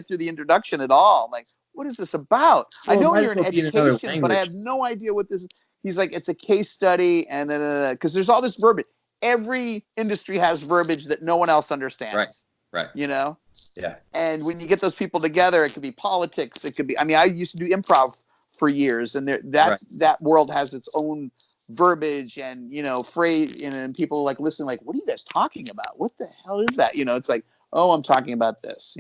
through the introduction at all. I'm like, what is this about? Well, I know you're in education, but I have no idea what this is. He's like, it's a case study, and then because there's all this verbiage. Every industry has verbiage that no one else understands. Right. Yeah. And when you get those people together, it could be politics. It could be. I mean, I used to do improv for years, and that world has its own verbiage and phrase, and people like listen, like, what are you guys talking about? What the hell is that? It's like, oh, I'm talking about this.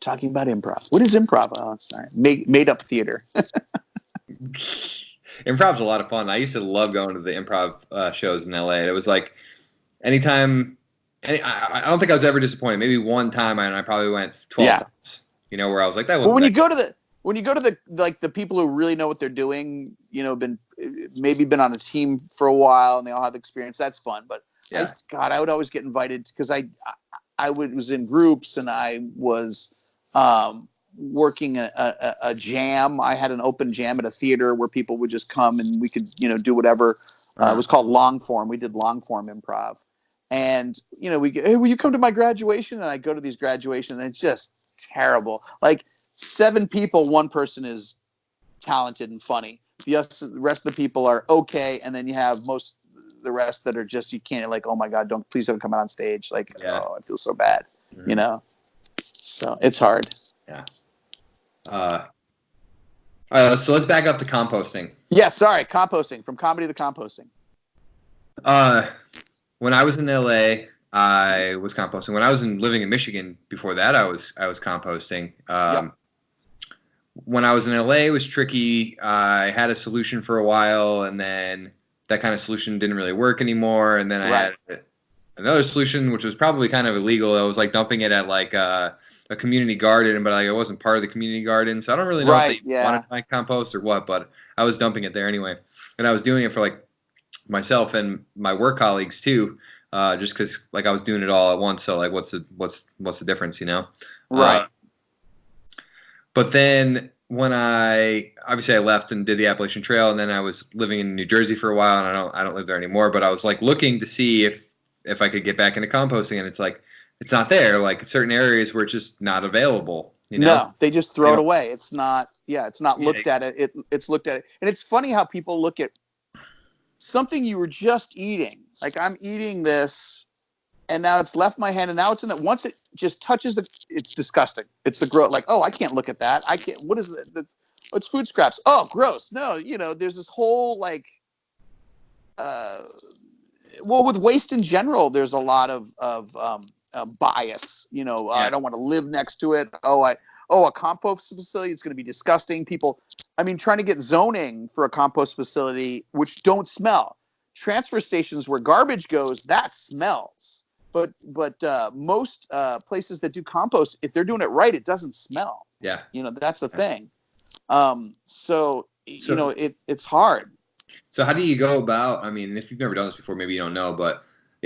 Talking about improv. What is improv? Oh, it's sorry, made up theater. Improv's a lot of fun. I used to love going to the improv shows in LA. It was like anytime. I don't think I was ever disappointed. Maybe one time, and I probably went 12 times. Where I was like, that was. Well, when you go to the like the people who really know what they're doing, been on a team for a while and they all have experience. That's fun. But I would always get invited because I was in groups and I was working a jam. I had an open jam at a theater where people would just come and we could do whatever. It was called long form. We did long form improv, and we hey, will you come to my graduation? And I go to these graduations and it's just terrible. Like 7 people, one person is talented and funny. The rest of the people are okay, and then you have the rest that are just, you can't, like, oh my God, please don't come out on stage. Like, oh, I feel so bad. Mm-hmm. So it's hard. Yeah. All right, so let's back up to composting. Yeah, sorry, composting, from comedy to composting. When I was in LA, I was composting. When I was living in Michigan before that, I was composting. When I was in LA, it was tricky. I had a solution for a while, and then that kind of solution didn't really work anymore. And then I had another solution, which was probably kind of illegal. I was like dumping it at like a community garden, but like it wasn't part of the community garden, so I don't really know if they wanted my compost or what. But I was dumping it there anyway, and I was doing it for like myself and my work colleagues too, just because like I was doing it all at once. So like, what's the difference, Right. But then when I left and did the Appalachian Trail, and then I was living in New Jersey for a while, and I don't live there anymore. But I was like looking to see if I could get back into composting, and it's like it's not there. Like certain areas where it's just not available. No, they just throw it away. It's not. Yeah, it's not looked at. It's looked at, and it's funny how people look at something you were just eating. Like, I'm eating this, and now it's left my hand, and now it's in that. Once it just touches it's disgusting. It's the growth. Like, oh, I can't look at that. I can't. What is it? It's food scraps. Oh, gross. No, there's this whole like. Well, with waste in general, there's a lot of bias. I don't want to live next to it. A compost facility, it's going to be disgusting. People, trying to get zoning for a compost facility, which don't smell. Transfer stations where garbage goes, that smells. But most places that do compost, if they're doing it right, it doesn't smell. Yeah. That's the thing. It's hard. So how do you go about, if you've never done this before, maybe you don't know, but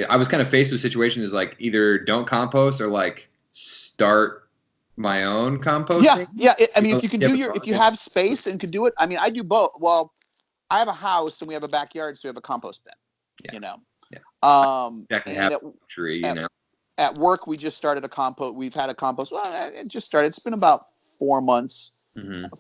I was kind of faced with situations like either don't compost or like start my own composting. Yeah. If you can if you have space and can do it, I do both. Well, I have a house and we have a backyard, so we have a compost bin. Exactly have a tree, at work, we just started a compost. We've had a compost. Well, it just started. It's been about 4 months,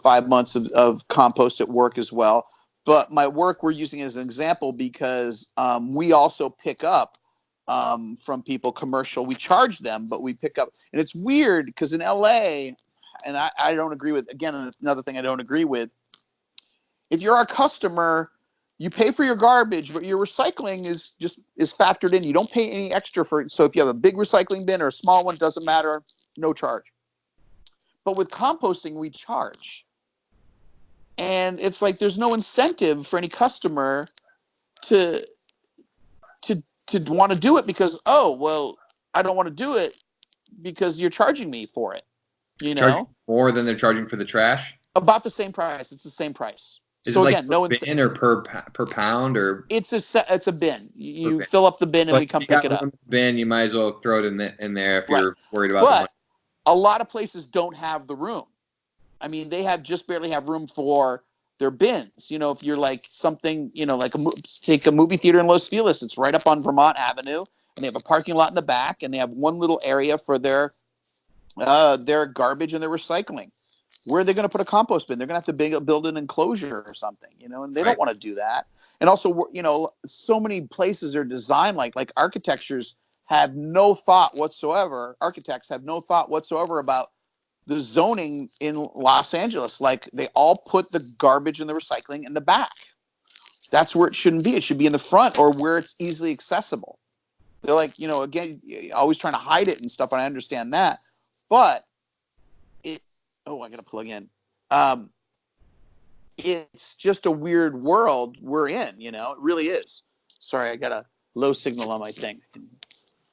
5 months of compost at work as well. But my work, we're using it as an example because we also pick up from people commercial. We charge them, but we pick up. And it's weird because in LA, and I don't agree with, again, another thing I don't agree with, if you're our customer, you pay for your garbage, but your recycling is factored in. You don't pay any extra for it. So if you have a big recycling bin or a small one, doesn't matter, no charge. But with composting, we charge. And it's like there's no incentive for any customer to want to do it because, oh, well, I don't want to do it because you're charging me for it. You know? Charging more than they're charging for the trash? About the same price. It's the same price. Is so it like again, no bin or per pound or? It's a bin. You fill up the bin and we come pick it up. Bin, you might as well throw it in there if you're worried about. But a lot of places don't have the room. I mean, they just barely have room for their bins. You know, if you're like something, you know, like take a movie theater in Los Feliz, it's right up on Vermont Avenue, and they have a parking lot in the back, and they have one little area for their garbage and their recycling. Where are they going to put a compost bin? They're going to have to build an enclosure or something, you know, and they don't want to do that. And also, you know, so many places are designed like architectures have no thought whatsoever. Architects have no thought whatsoever about the zoning in Los Angeles. Like they all put the garbage and the recycling in the back. That's where it shouldn't be. It should be in the front or where it's easily accessible. They're like, you know, again, always trying to hide it and stuff. And I understand that, but I got to plug in. It's just a weird world we're in, you know, it really is. Sorry, I got a low signal on my thing. I can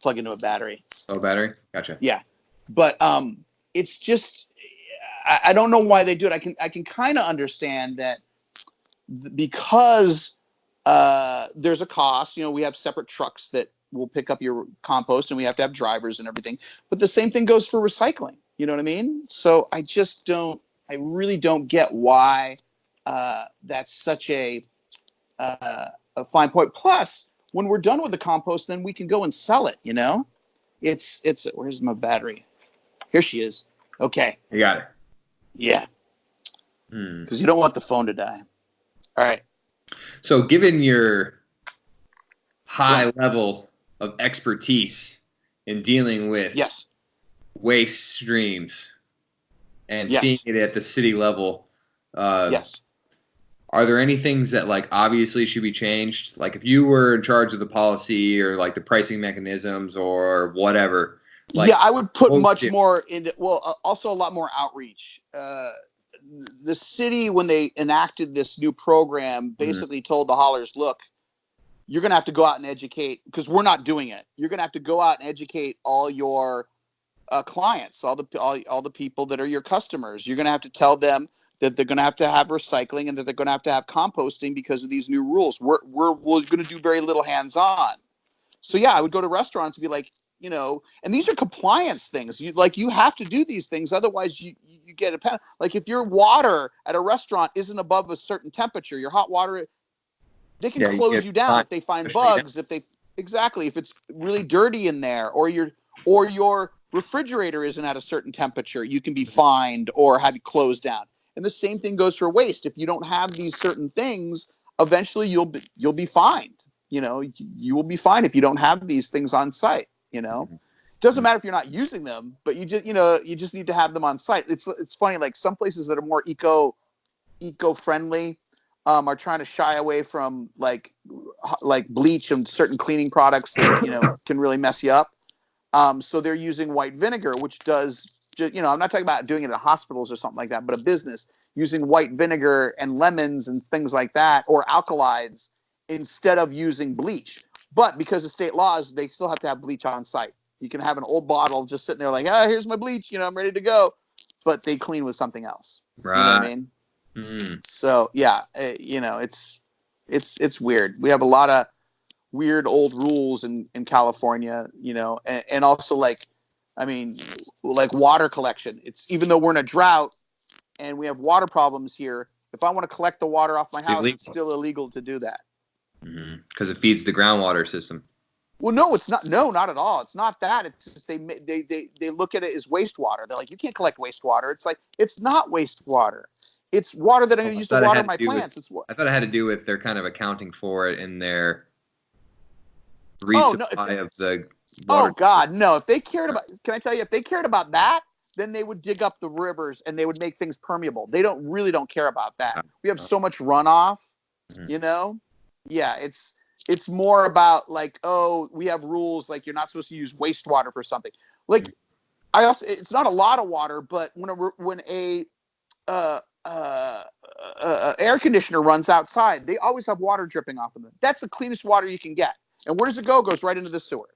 plug into a battery. Oh, battery? Gotcha. Yeah. But it's just, I don't know why they do it. I can kind of understand that because there's a cost, you know, we have separate trucks that will pick up your compost and we have to have drivers and everything. But the same thing goes for recycling. You know what I mean? So I really don't get why that's such a fine point. Plus, when we're done with the compost, then we can go and sell it, you know? It's where's my battery? Here she is. Okay. You got it. Yeah. Because you don't want the phone to die. All right. So given your high level of expertise in dealing with waste streams and seeing it at the city level, are there any things that like obviously should be changed? Like if you were in charge of the policy or like the pricing mechanisms or whatever. Like, I would put much more into, also a lot more outreach. The city, when they enacted this new program, basically told the haulers, look, you're going to have to go out and educate, because we're not doing it. You're going to have to go out and educate all your clients, all the people that are your customers. You're going to have to tell them that they're going to have recycling and that they're going to have composting because of these new rules. We're going to do very little hands-on. So I would go to restaurants and be like, you know, and these are compliance things. You have to do these things, otherwise you get a penalty. Like if your water at a restaurant isn't above a certain temperature, your hot water, they can close you down if they find bugs. If it's really dirty in there, or your refrigerator isn't at a certain temperature, you can be fined or have you closed down. And the same thing goes for waste. If you don't have these certain things, eventually you'll be fined. You know, you will be fined if you don't have these things on site. You know, doesn't matter if you're not using them, but you just need to have them on site. It's funny, like some places that are more eco-friendly are trying to shy away from like bleach and certain cleaning products that, you know, can really mess you up. So they're using white vinegar, which does, you know, I'm not talking about doing it at hospitals or something like that, but a business using white vinegar and lemons and things like that, or alkalides instead of using bleach. But because of state laws, they still have to have bleach on site. You can have an old bottle just sitting there like, here's my bleach, you know, I'm ready to go. But they clean with something else. Right. You know what I mean? So, you know, it's weird. We have a lot of weird old rules in California, you know, and also like water collection. It's, even though we're in a drought and we have water problems here, if I want to collect the water off my house, it's still illegal to do that. Because it feeds the groundwater system. Well, no, it's not. No, not at all. It's not that. It's just they look at it as wastewater. They're like, you can't collect wastewater. It's like, it's not wastewater. It's water that I'm going to use to water my plants. I thought it had to do with their kind of accounting for it in their resupply of the water. Oh God, no! If they cared about, can I tell you, if they cared about that, then they would dig up the rivers and they would make things permeable. They really don't care about that. We have so much runoff, you know. Yeah, it's more about like, oh, we have rules like you're not supposed to use wastewater for something. Like, it's not a lot of water, but when a air conditioner runs outside, they always have water dripping off of them. That's the cleanest water you can get. And where does it go? It goes right into the sewer.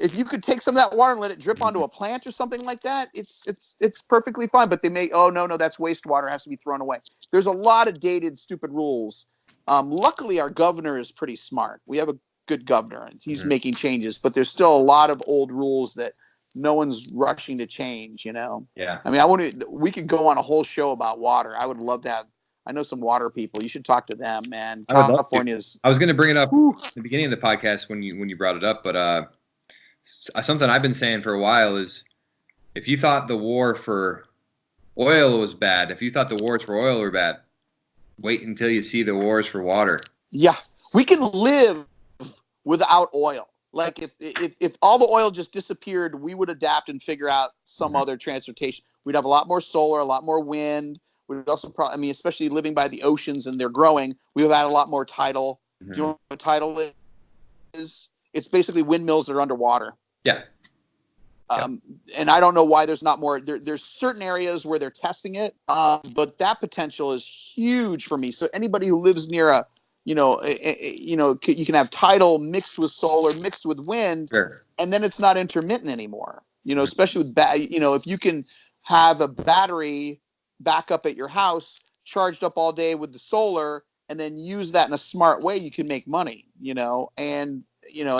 If you could take some of that water and let it drip onto a plant or something like that, it's perfectly fine. But they may, oh no, that's wastewater, has to be thrown away. There's a lot of dated, stupid rules. Luckily, our governor is pretty smart. We have a good governor, and he's making changes. But there's still a lot of old rules that no one's rushing to change. You know? Yeah. I mean, we could go on a whole show about water. I would love to have. I know some water people. You should talk to them, man. California's. I was going to bring it up at the beginning of the podcast when you brought it up, but something I've been saying for a while is, if you thought the war for oil was bad, if you thought the wars for oil were bad, wait until you see the wars for water. Yeah, we can live without oil. Like if all the oil just disappeared, we would adapt and figure out some other transportation. We'd have a lot more solar, a lot more wind. We'd also probably, I mean, especially living by the oceans and they're growing, we would have had a lot more tidal. Do you know what a tidal is? It's basically windmills that are underwater. Yeah. And I don't know why there's not more. There's certain areas where they're testing it, but that potential is huge for me. So anybody who lives near you can have tidal mixed with solar, mixed with wind, and then it's not intermittent anymore. You know, especially with if you can have a battery backup at your house charged up all day with the solar, and then use that in a smart way, you can make money. And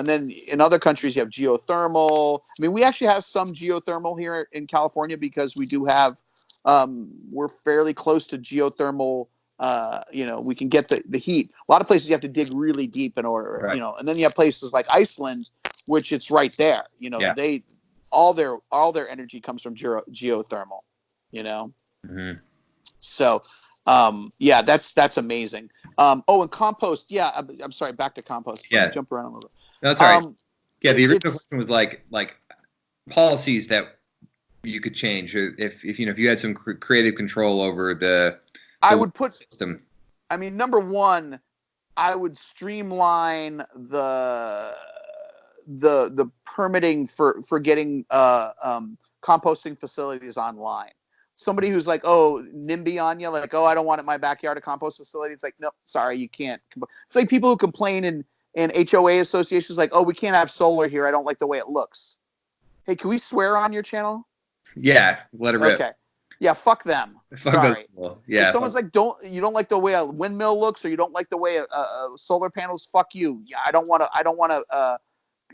then in other countries you have geothermal. I mean, we actually have some geothermal here in California because we do have, we're fairly close to geothermal. We can get the heat. A lot of places you have to dig really deep in order, and then you have places like Iceland, which it's right there. They all their energy comes from geothermal. So. That's amazing. And compost. Yeah, I'm sorry. Back to compost. Yeah, jump around a little bit. No, that's all right. Yeah, the original question was like policies that you could change if you had some creative control over the I would put system. I mean, number one, I would streamline the permitting for getting composting facilities online. Somebody who's like, oh, NIMBY on you, like, oh, I don't want it in my backyard, a compost facility. It's like, no, sorry, you can't. It's like people who complain in HOA associations, like, oh, we can't have solar here. I don't like the way it looks. Hey, can we swear on your channel? Yeah, let it rip. Okay. Yeah, fuck them. Sorry. Yeah. If someone's like, you don't like the way a windmill looks, or you don't like the way a solar panels, fuck you. Yeah, I don't want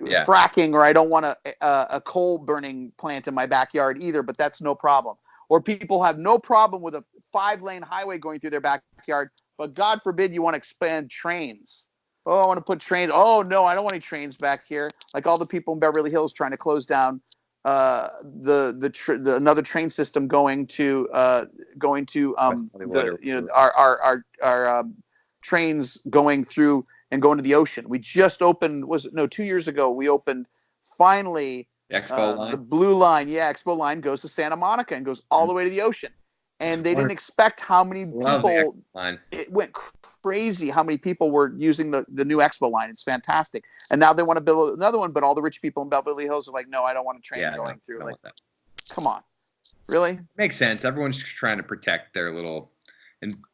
fracking, or I don't want a coal burning plant in my backyard either, but that's no problem. Or people have no problem with a 5-lane highway going through their backyard, but God forbid you want to expand trains. Oh, I want to put trains. Oh no, I don't want any trains back here. Like all the people in Beverly Hills trying to close down another train system going to our trains going through and going to the ocean. We just opened 2 years ago. We opened finally. Expo line. The blue line, Expo line goes to Santa Monica and goes all the way to the ocean. And they didn't expect how many people. It went crazy how many people were using the new Expo line. It's fantastic. And now they want to build another one, but all the rich people in Beverly Hills are like, no, I don't want a train going through. Like, come on, really? Makes sense. Everyone's trying to protect their little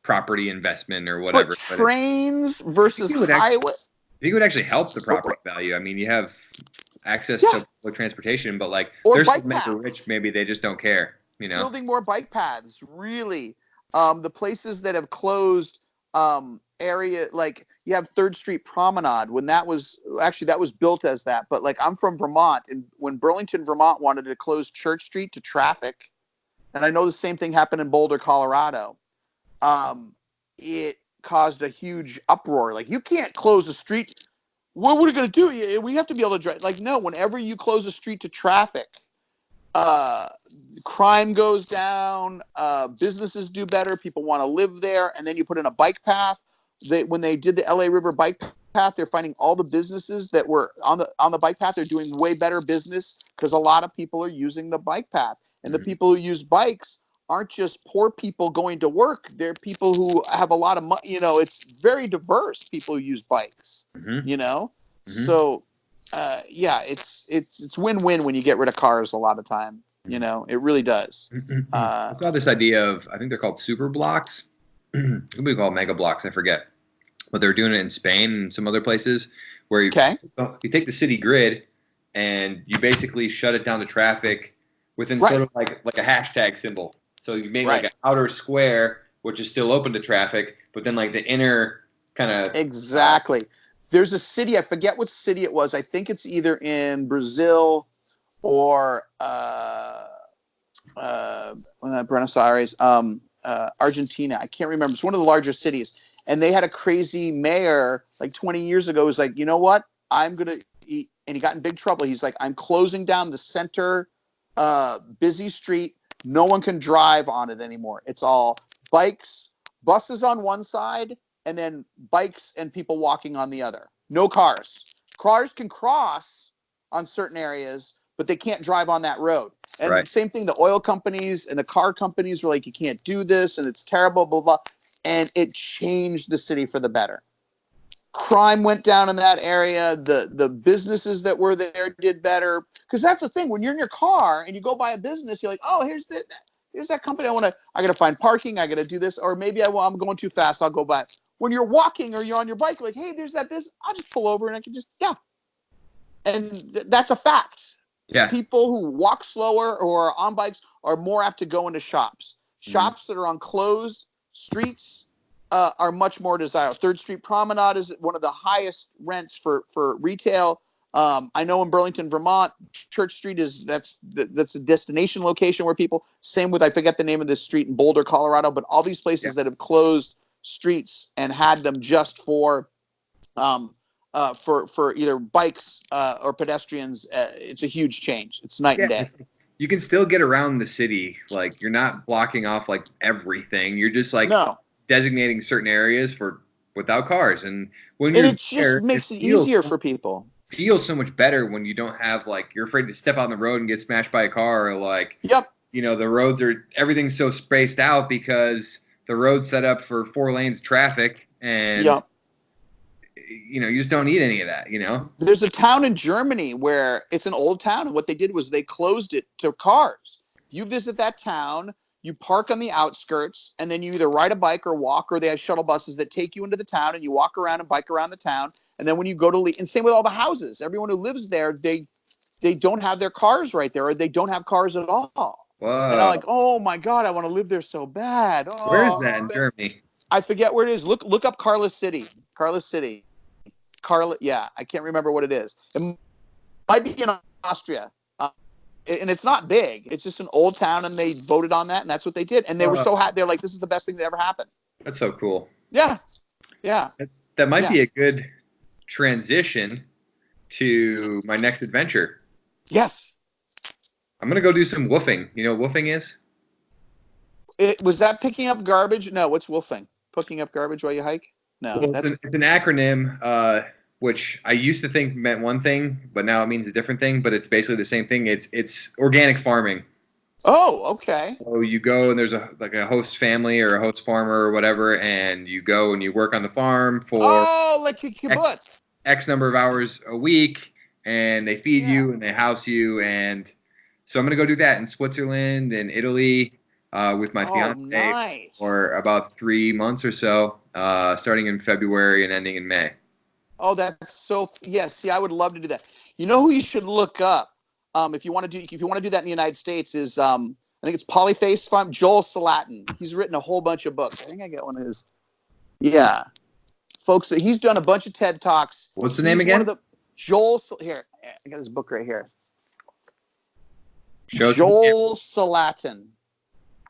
property investment or whatever. But trains versus highway. I think it would actually help the property value. I mean, you have access to public transportation, but there's some maybe rich, maybe they just don't care. Building more bike paths, really. The places that have closed area, like you have 3rd Street Promenade, when that was built as that. But I'm from Vermont, and when Burlington, Vermont wanted to close Church Street to traffic, and I know the same thing happened in Boulder, Colorado, it caused a huge uproar. Like, you can't close a street what are we going to do? We have to be able to drive. Like, no, whenever you close a street to traffic, crime goes down, businesses do better, people want to live there, and then you put in a bike path. When they did the LA River bike path, they're finding all the businesses that were on the bike path, they're doing way better business because a lot of people are using the bike path. And the people who use bikes aren't just poor people going to work. They're people who have a lot of money. You know, it's very diverse, people who use bikes, you know? So, yeah, it's win-win when you get rid of cars a lot of time. You know, it really does. I saw this idea of, I think they're called super blocks. Could be called mega blocks, I forget. But they're doing it in Spain and some other places where you take the city grid and you basically shut it down to traffic within sort of like a hashtag symbol. So you make like an outer square, which is still open to traffic, but then like the inner kind of... Exactly. There's a city, I forget what city it was. I think it's either in Brazil or Buenos Aires, Argentina. I can't remember. It's one of the larger cities. And they had a crazy mayor like 20 years ago who was like, you know what? I'm going to eat. And he got in big trouble. He's like, I'm closing down the center busy street. No one can drive on it anymore. It's all bikes, buses on one side, and then bikes and people walking on the other. No cars. Cars can cross on certain areas, but they can't drive on that road. And the same thing, the oil companies and the car companies were like, you can't do this, and it's terrible, blah, blah. And it changed the city for the better. Crime went down in that area. The businesses that were there did better. Because that's the thing. When you're in your car and you go by a business, you're like, oh, here's that company. I got to find parking. I got to do this. Or maybe I'm going too fast. I'll go by. When you're walking or you're on your bike, like, hey, there's that business. I'll just pull over and I can just, And that's a fact. Yeah. People who walk slower or are on bikes are more apt to go into shops. Shops that are on closed streets are much more desirable. 3rd Street Promenade is one of the highest rents for retail. I know in Burlington, Vermont, Church Street that's a destination location where people. Same with, I forget the name of this street in Boulder, Colorado, but all these places that have closed streets and had them just for either bikes or pedestrians. It's a huge change. It's night and day. You can still get around the city. Like, you're not blocking off like everything. You're just like designating certain areas without cars. And when it just makes it easier for people. Feels so much better when you don't have like, you're afraid to step out on the road and get smashed by a car, or like, you know, the roads everything's so spaced out because the road's set up for 4 lanes of traffic, and you know, you just don't need any of that, you know? There's a town in Germany where it's an old town, and what they did was they closed it to cars. You visit that town, you park on the outskirts, and then you either ride a bike or walk, or they have shuttle buses that take you into the town, and you walk around and bike around the town. And then when you go to leave, and same with all the houses, everyone who lives there, they don't have their cars right there, or they don't have cars at all. Whoa. And I'm like, oh my God, I want to live there so bad. Oh, where is that in Germany? I forget where it is. Look up Carla City. I can't remember what it is. It might be in Austria. And it's not big. It's just an old town, and they voted on that, and that's what they did. And they were so happy. They're like, this is the best thing that ever happened. That's so cool. Yeah. That might be a good transition to my next adventure. Yes. I'm going to go do some woofing. You know what woofing is? Was that picking up garbage? No, what's woofing? Picking up garbage while you hike? No. Well, it's an acronym, which I used to think meant one thing, but now it means a different thing, but it's basically the same thing. It's organic farming. Oh, okay. So you go, and there's a host family or a host farmer or whatever, and you go and you work on the farm for like a kibbutz. X number of hours a week, and they feed you and they house you. And so I'm going to go do that in Switzerland and Italy with my fiance for about 3 months or so, starting in February and ending in May. Oh, that's so see, I would love to do that. You know who you should look up if you want to do that in the United States is I think it's Polyface Farm, Joel Salatin. He's written a whole bunch of books. I think I got one of his. Yeah. Folks, he's done a bunch of TED Talks. What's the name again? Here, I got his book right here. Joel Salatin.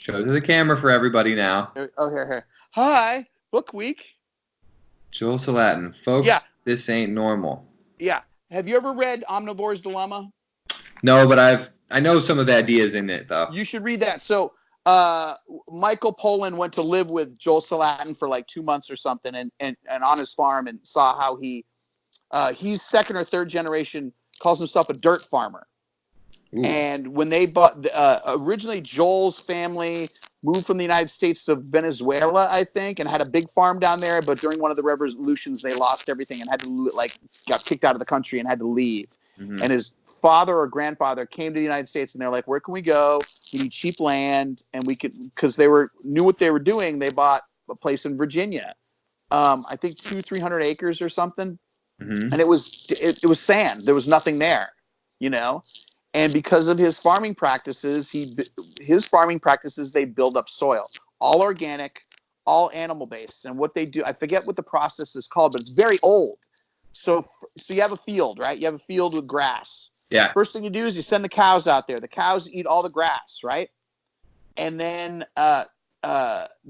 Show to the camera for everybody now. Here. Hi, Book Week. Joel Salatin. Folks, this ain't normal. Yeah. Have you ever read Omnivore's Dilemma? No, but I know some of the ideas in it though. You should read that. So Michael Pollan went to live with Joel Salatin for like 2 months or something, and on his farm, and saw how he's second or third generation, calls himself a dirt farmer. Ooh. And when they bought, originally Joel's family moved from the United States to Venezuela, I think, and had a big farm down there. But during one of the revolutions, they lost everything and had to got kicked out of the country and had to leave. Mm-hmm. And his father or grandfather came to the United States, and they're like, "Where can we go? We need cheap land, and we could," because they knew what they were doing. They bought a place in Virginia, I think 200-300 acres or something, mm-hmm. And it was sand. There was nothing there, And because of his farming practices, they build up soil, all organic, all animal based. And what they do, I forget what the process is called, but it's very old. So you have a field, right? You have a field with grass. Yeah. First thing you do is you send the cows out there. The cows eat all the grass, right? And then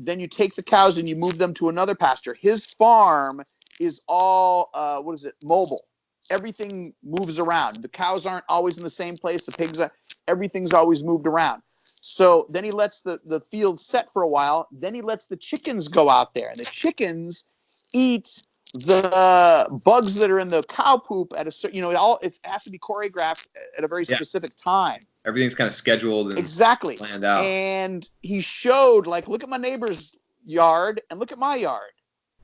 you take the cows and you move them to another pasture. His farm is all mobile. Everything moves around. The cows aren't always in the same place. The pigs everything's always moved around. So then he lets the field set for a while. Then he lets the chickens go out there, and the chickens eat the bugs that are in the cow poop at a certain, it has to be choreographed at a very specific time. Everything's kind of scheduled and exactly planned out. And he showed, look at my neighbor's yard and look at my yard.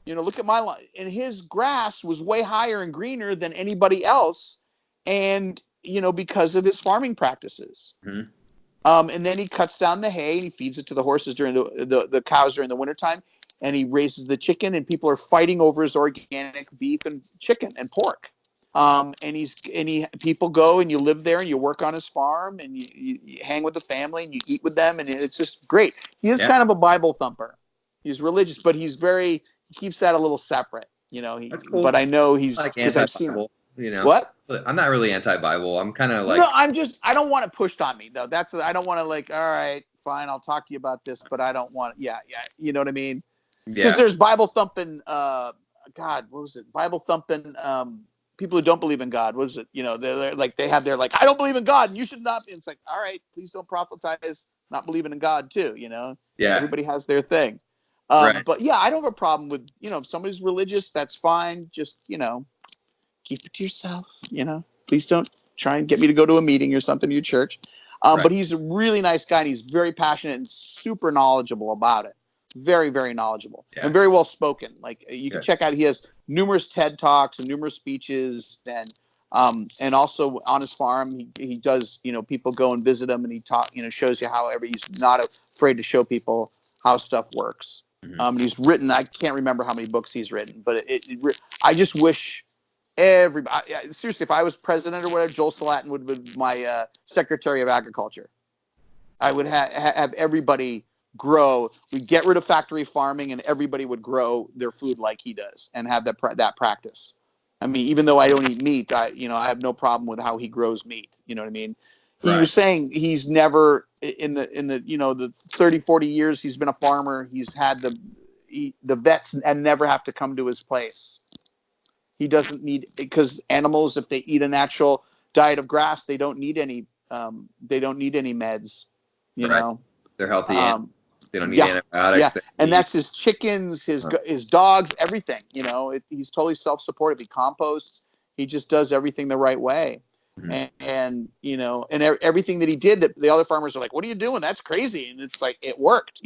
Look at my line. And his grass was way higher and greener than anybody else. And, because of his farming practices. Mm-hmm. And then he cuts down the hay and he feeds it to the horses during the cows during the wintertime. And he raises the chicken, and people are fighting over his organic beef and chicken and pork. People go and you live there and you work on his farm and you hang with the family and you eat with them. And it's just great. He is kind of a Bible thumper. He's religious, but he keeps that a little separate, That's cool. But I know he's, because I've seen him. What? I'm not really anti-Bible. I'm kind of like, no, I don't want it pushed on me though. I don't want to all right, fine, I'll talk to you about this, but I don't want, yeah. You know what I mean? Because there's Bible thumping, God, what was it? Bible thumping, people who don't believe in God. What is it? They're I don't believe in God, and you should not. It's like, all right, please don't proselytize not believing in God too. Yeah. Everybody has their thing. Right. But yeah, I don't have a problem with, if somebody's religious, that's fine. Just, keep it to yourself, please don't try and get me to go to a meeting or something to your church. Right. But he's a really nice guy, and he's very passionate and super knowledgeable about it. Very, very knowledgeable and very well spoken. You can check out, he has numerous TED Talks and numerous speeches, and also on his farm, he does, people go and visit him, and he shows you he's not afraid to show people how stuff works. Mm-hmm. And he's written, I can't remember how many books he's written, but I just wish everybody, seriously, if I was president or whatever, Joel Salatin would be my Secretary of Agriculture. I would have everybody grow. We'd get rid of factory farming, and everybody would grow their food like he does and have that practice. I mean, even though I don't eat meat, I have no problem with how he grows meat. You know what I mean? Right. He was saying he's never in the 30, 40 years he's been a farmer, he's had the vets and never have to come to his place. He doesn't need, because animals, if they eat a natural diet of grass, they don't need any meds. You know, they're healthy. They don't need antibiotics. Yeah, and that's his chickens, his dogs, everything. He's totally self-supportive. He composts. He just does everything the right way. Mm-hmm. And everything that he did, that the other farmers are like, "What are you doing? That's crazy!" And it's like, it worked.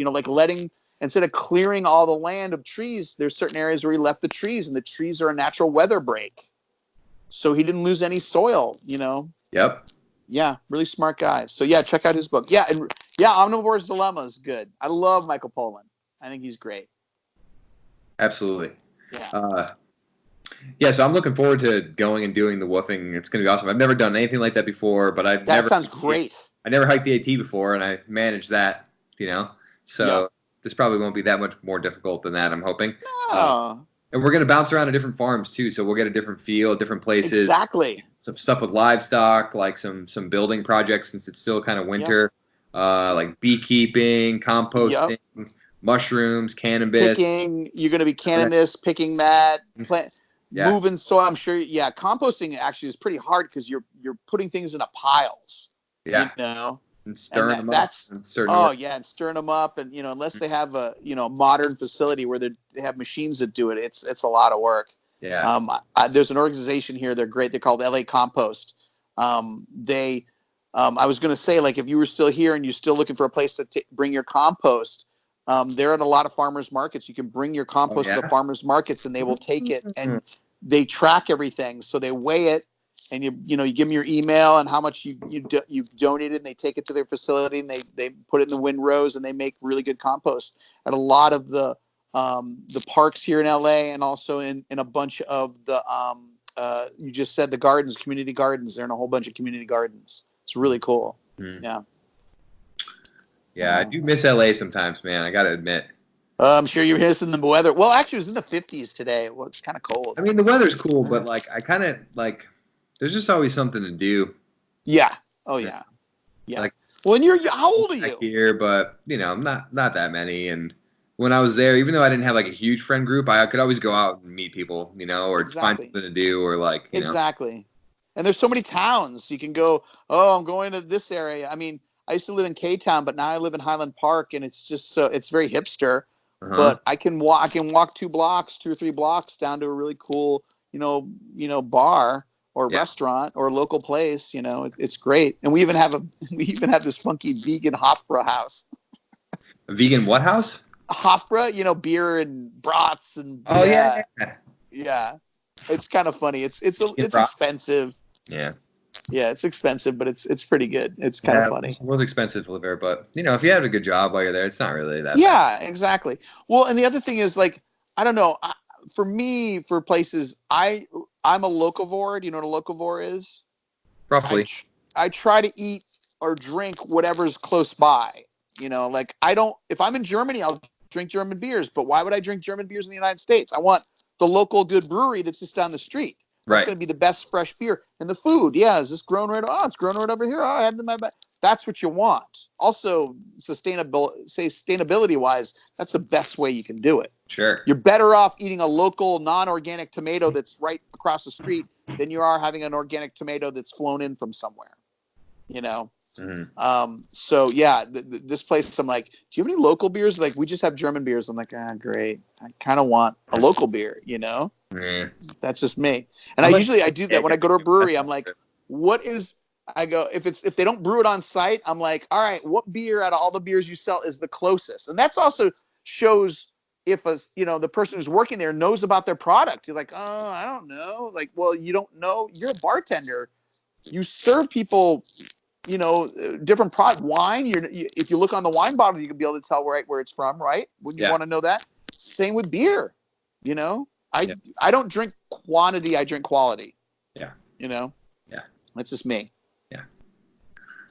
Instead of clearing all the land of trees, there's certain areas where he left the trees, and the trees are a natural weather break. So he didn't lose any soil. Yep. Yeah, really smart guy. So yeah, check out his book. Yeah, and Omnivore's Dilemma is good. I love Michael Pollan. I think he's great. Absolutely. Yeah. So I'm looking forward to going and doing the WWOOFing. It's going to be awesome. I've never done anything like that before, but that sounds great. I never hiked the AT before, and I managed that. So this probably won't be that much more difficult than that, I'm hoping. No. And we're going to bounce around to different farms too, so we'll get a different feel, different places. Exactly. Some stuff with livestock, like some building projects since it's still kind of winter, like beekeeping, composting, mushrooms, cannabis. Picking, you're going to be cannabis, picking that, moving soil. I'm sure. Yeah, composting actually is pretty hard because you're putting things into piles. Yeah. You know, and stirring them that's up. And stirring them up, and unless they have a modern facility where they have machines that do it, it's a lot of work. Yeah. There's an organization here. They're great. They're called LA Compost. I was going to say, like, if you were still here and you're still looking for a place to bring your compost, they're at a lot of farmers markets. You can bring your compost to the farmers markets, and they will take it, and they track everything. So they weigh it, and you give them your email and how much you donated, and they take it to their facility, and they put it in the windrows, and they make really good compost at a lot of the parks here in LA, and also in a bunch of the you just said the gardens, community gardens. They're in a whole bunch of community gardens. It's really cool. Yeah. Yeah, I do miss LA sometimes, man. I got to admit. I'm sure you're missing the weather. Well, actually, it was in the 50s today. Well, it's kind of cold. I mean, the weather's cool, but like, I kind of like. There's just always something to do. Yeah. Oh yeah. Yeah. Like, well, and how old are you? Here, but not that many. And when I was there, even though I didn't have like a huge friend group, I could always go out and meet people, or find something to do, or like exactly. And there's so many towns you can go. Oh, I'm going to this area. I mean, I used to live in K-Town, but now I live in Highland Park, and it's just it's very hipster. But I can walk 2 or 3 blocks down to a really cool, bar or restaurant or local place. It's great. And we even have this funky vegan Hofbräu house. A vegan what house? Hofbräu, beer and brats and yeah. It's kind of funny. It's expensive. Yeah, it's expensive, but it's pretty good. It's kind of funny. It was expensive to live there, but if you have a good job while you're there, it's not really that bad. Exactly. Well, and the other thing is, like, I don't know. For me, for places, I'm a locavore. Do you know what a locavore is? Roughly. I try to eat or drink whatever's close by. Like, if I'm in Germany, I'll drink German beers. But why would I drink German beers in the United States? I want the local good brewery that's just down the street. That's going to be the best fresh beer. And the food, is this grown right? Oh, it's grown right over here. Oh, I had it in my bag. That's what you want. Also, sustainability-wise, that's the best way you can do it. Sure. You're better off eating a local, non-organic tomato that's right across the street than you are having an organic tomato that's flown in from somewhere. So yeah, this place, I'm like, do you have any local beers? Like, we just have German beers. I'm like, great. I kind of want a local beer, That's just me. And I do that when I go to a brewery. I'm like, if they don't brew it on site, I'm like, all right, what beer out of all the beers you sell is the closest? And that's also shows if the person who's working there knows about their product. You're like, oh, I don't know. Like, well, you don't know. You're a bartender. You serve people, different product. Wine. If you look on the wine bottle, you can be able to tell where it's from, right? Wouldn't you want to know that? Same with beer. I don't drink quantity. I drink quality. Yeah. Yeah. That's just me. Yeah.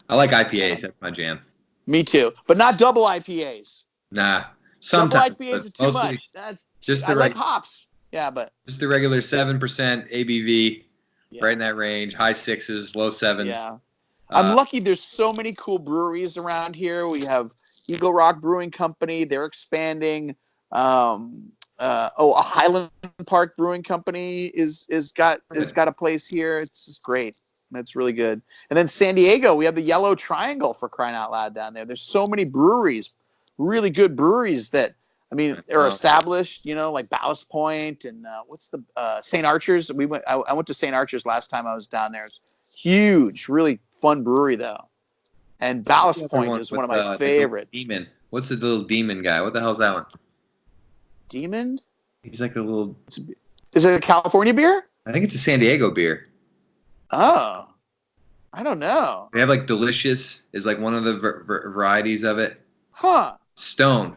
I like IPAs. That's my jam. Me too, but not double IPAs. Nah. Sometimes. Double IPAs are too much. I like hops. Yeah, but just the regular 7% ABV, right in that range. High 6s, low 7s. Yeah. I'm lucky. There's so many cool breweries around here. We have Eagle Rock Brewing Company. They're expanding. A Highland Park Brewing Company has got a place here. It's just great. That's really good. And then San Diego, we have the Yellow Triangle, for crying out loud, down there. There's so many breweries, really good breweries that, are established, like Ballast Point and what's the St. Archer's. I went to St. Archer's last time I was down there. It's huge, really fun brewery though. And Ballast Point is one of my favorite. Demon. What's the little demon guy? What the hell's that one? Demon? He's like a little. Is it a California beer? I think it's a San Diego beer. Oh, I don't know. They have like Delicious is like one of the varieties of it. Huh. Stone.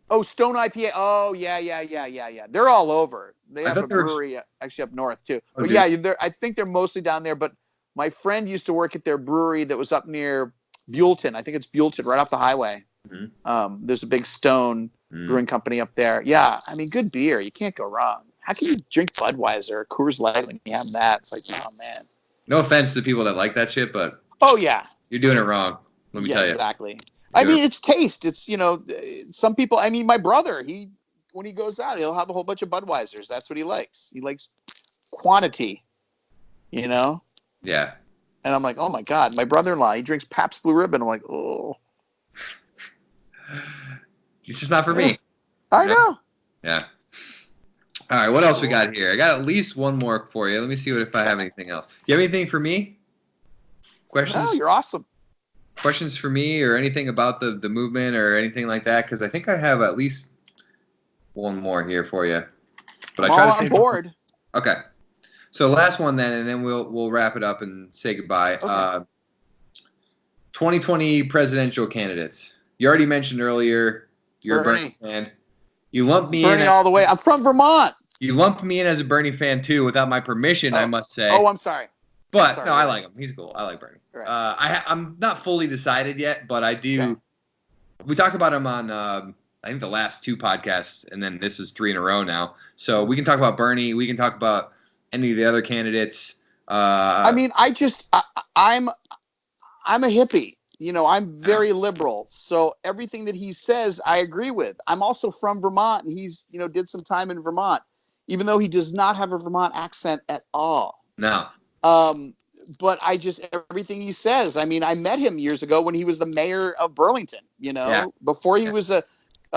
Oh, Stone IPA. Oh, yeah. They're all over. They have a brewery actually up north too. But I think they're mostly down there. But my friend used to work at their brewery that was up near Buellton. I think it's Buellton, right off the highway. Mm-hmm. There's a big Stone brewing company up there. Yeah, good beer. You can't go wrong. How can you drink Budweiser or Coors Light when you have that? It's like, oh man. No offense to people that like that shit, but you're doing it wrong. Let me tell you. Exactly. It's taste. It's some people. My brother, when he goes out, he'll have a whole bunch of Budweisers. That's what he likes. He likes quantity, you know? Yeah. And I'm like, oh my God, my brother-in-law, he drinks Pabst Blue Ribbon. I'm like, oh. It's just not for me. I know. Yeah. All right, what else we got here? I got at least one more for you. Let me see if I have anything else. You have anything for me? Questions? No, you're awesome. Questions for me or anything about the movement or anything like that? Because I think I have at least one more here for you. But I'm I try all to on board. Okay. So last one then, and then we'll wrap it up and say goodbye. Okay. 2020 presidential candidates. You already mentioned earlier you're a Bernie fan. You lumped me Bernie in all the way. I'm from Vermont. You lumped me in as a Bernie fan too, without my permission, I must say. Oh, I'm sorry. But no, I like him. He's cool. I like Bernie. Right. I'm not fully decided yet, but I do. Okay. We talked about him on I think the last 2 podcasts, and then this is 3 in a row now. So we can talk about Bernie. We can talk about any of the other candidates. I mean, I'm a hippie. You know, I'm very liberal. So everything that he says, I agree with. I'm also from Vermont, and he's, you know, did some time in Vermont, even though he does not have a Vermont accent at all. No. But everything he says, I mean, I met him years ago when he was the mayor of Burlington, you know, before he was a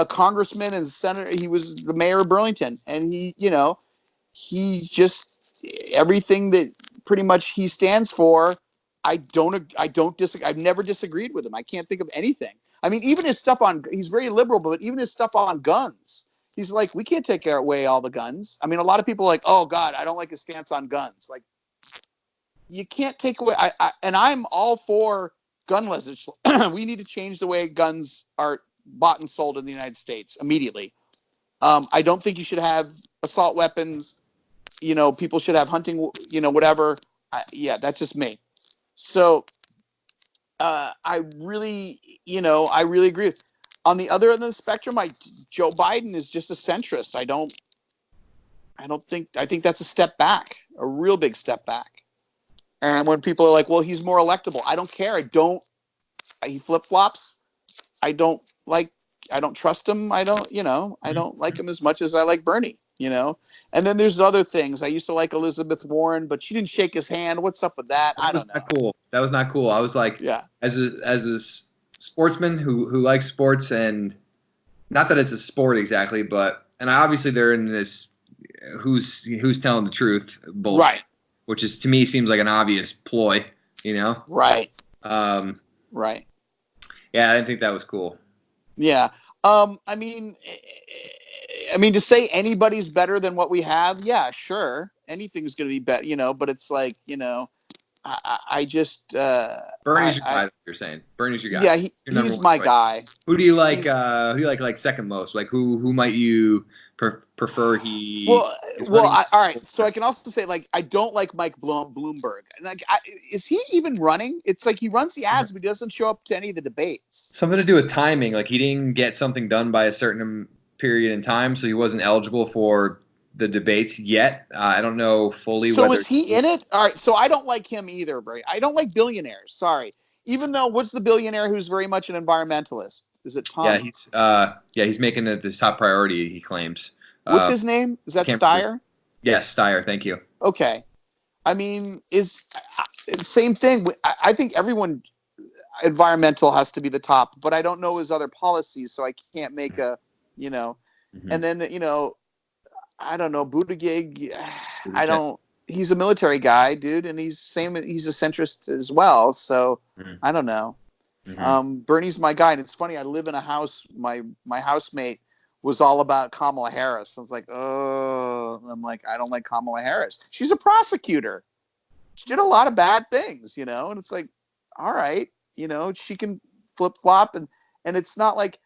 congressman and senator, he was the mayor of Burlington. And he, you know, everything that pretty much he stands for, I don't disagree. I've never disagreed with him. I can't think of anything. I mean, even his stuff he's very liberal, but even his stuff on guns, he's like, we can't take away all the guns. I mean, a lot of people are like, oh God, I don't like his stance on guns. Like, you can't take away. And I'm all for gun legislation. We need to change the way guns are bought and sold in the United States immediately. I don't think you should have assault weapons. You know, people should have hunting. You know, whatever. That's just me. So, I really agree. On the other end of the spectrum, Joe Biden is just a centrist. I think that's a step back, a real big step back. And when people are like, well, he's more electable, I don't care. He flip-flops. I don't trust him. I don't like him as much as I like Bernie, you know? And then there's other things. I used to like Elizabeth Warren, but she didn't shake his hand. What's up with that? I don't know. That was not cool. I was like, as a sportsman who likes sports, and not that it's a sport exactly, but, and obviously they're in this, who's telling the truth bullshit. Right. Which is, to me, seems like an obvious ploy, you know? Right. Right. Yeah, I didn't think that was cool. Yeah. I mean, to say anybody's better than what we have, yeah, sure. Anything's going to be better, you know, but it's like, you know, I just... Bernie's your guy, you're saying. Bernie's your guy. Yeah, he's my guy. Who do you like, like second most? Like, who might you prefer all right. So I can also say, like, I don't like Mike Bloomberg. Like, is he even running? It's like he runs the ads, but he doesn't show up to any of the debates. Something to do with timing. Like, he didn't get something done by a certain period in time, so he wasn't eligible for the debates yet. I don't know fully. So is he in it? All right. So I don't like him either, Bray. I don't like billionaires. Sorry. Even though, what's the billionaire who's very much an environmentalist? Is it Tom? Yeah, he's making it his top priority, he claims. What's his name? Is that Steyer? Yes, Steyer. Thank you. Okay. I mean, same thing. I think everyone environmental has to be the top, but I don't know his other policies, so I can't make a, you know. Mm-hmm. And then, you know, I don't know, Buttigieg. He's a military guy, dude, and he's a centrist as well. So I don't know. Mm-hmm. Bernie's my guy, and it's funny. I live in a house. My housemate was all about Kamala Harris. I was like, oh, and I'm like, I don't like Kamala Harris. She's a prosecutor. She did a lot of bad things, you know. And it's like, all right, you know, she can flip flop, and it's not like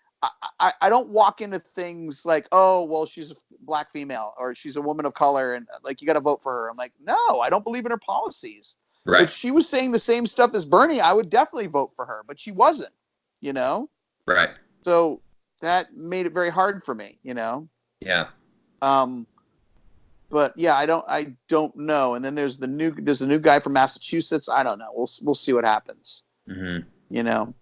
I don't walk into things like, oh, well, she's a black female or she's a woman of color, and like, you got to vote for her. I'm like, no, I don't believe in her policies. Right. If she was saying the same stuff as Bernie, I would definitely vote for her, but she wasn't, you know? Right. So that made it very hard for me, you know? Yeah. But yeah, I don't know. And then there's a new guy from Massachusetts. I don't know. We'll see what happens. Mm-hmm. You know?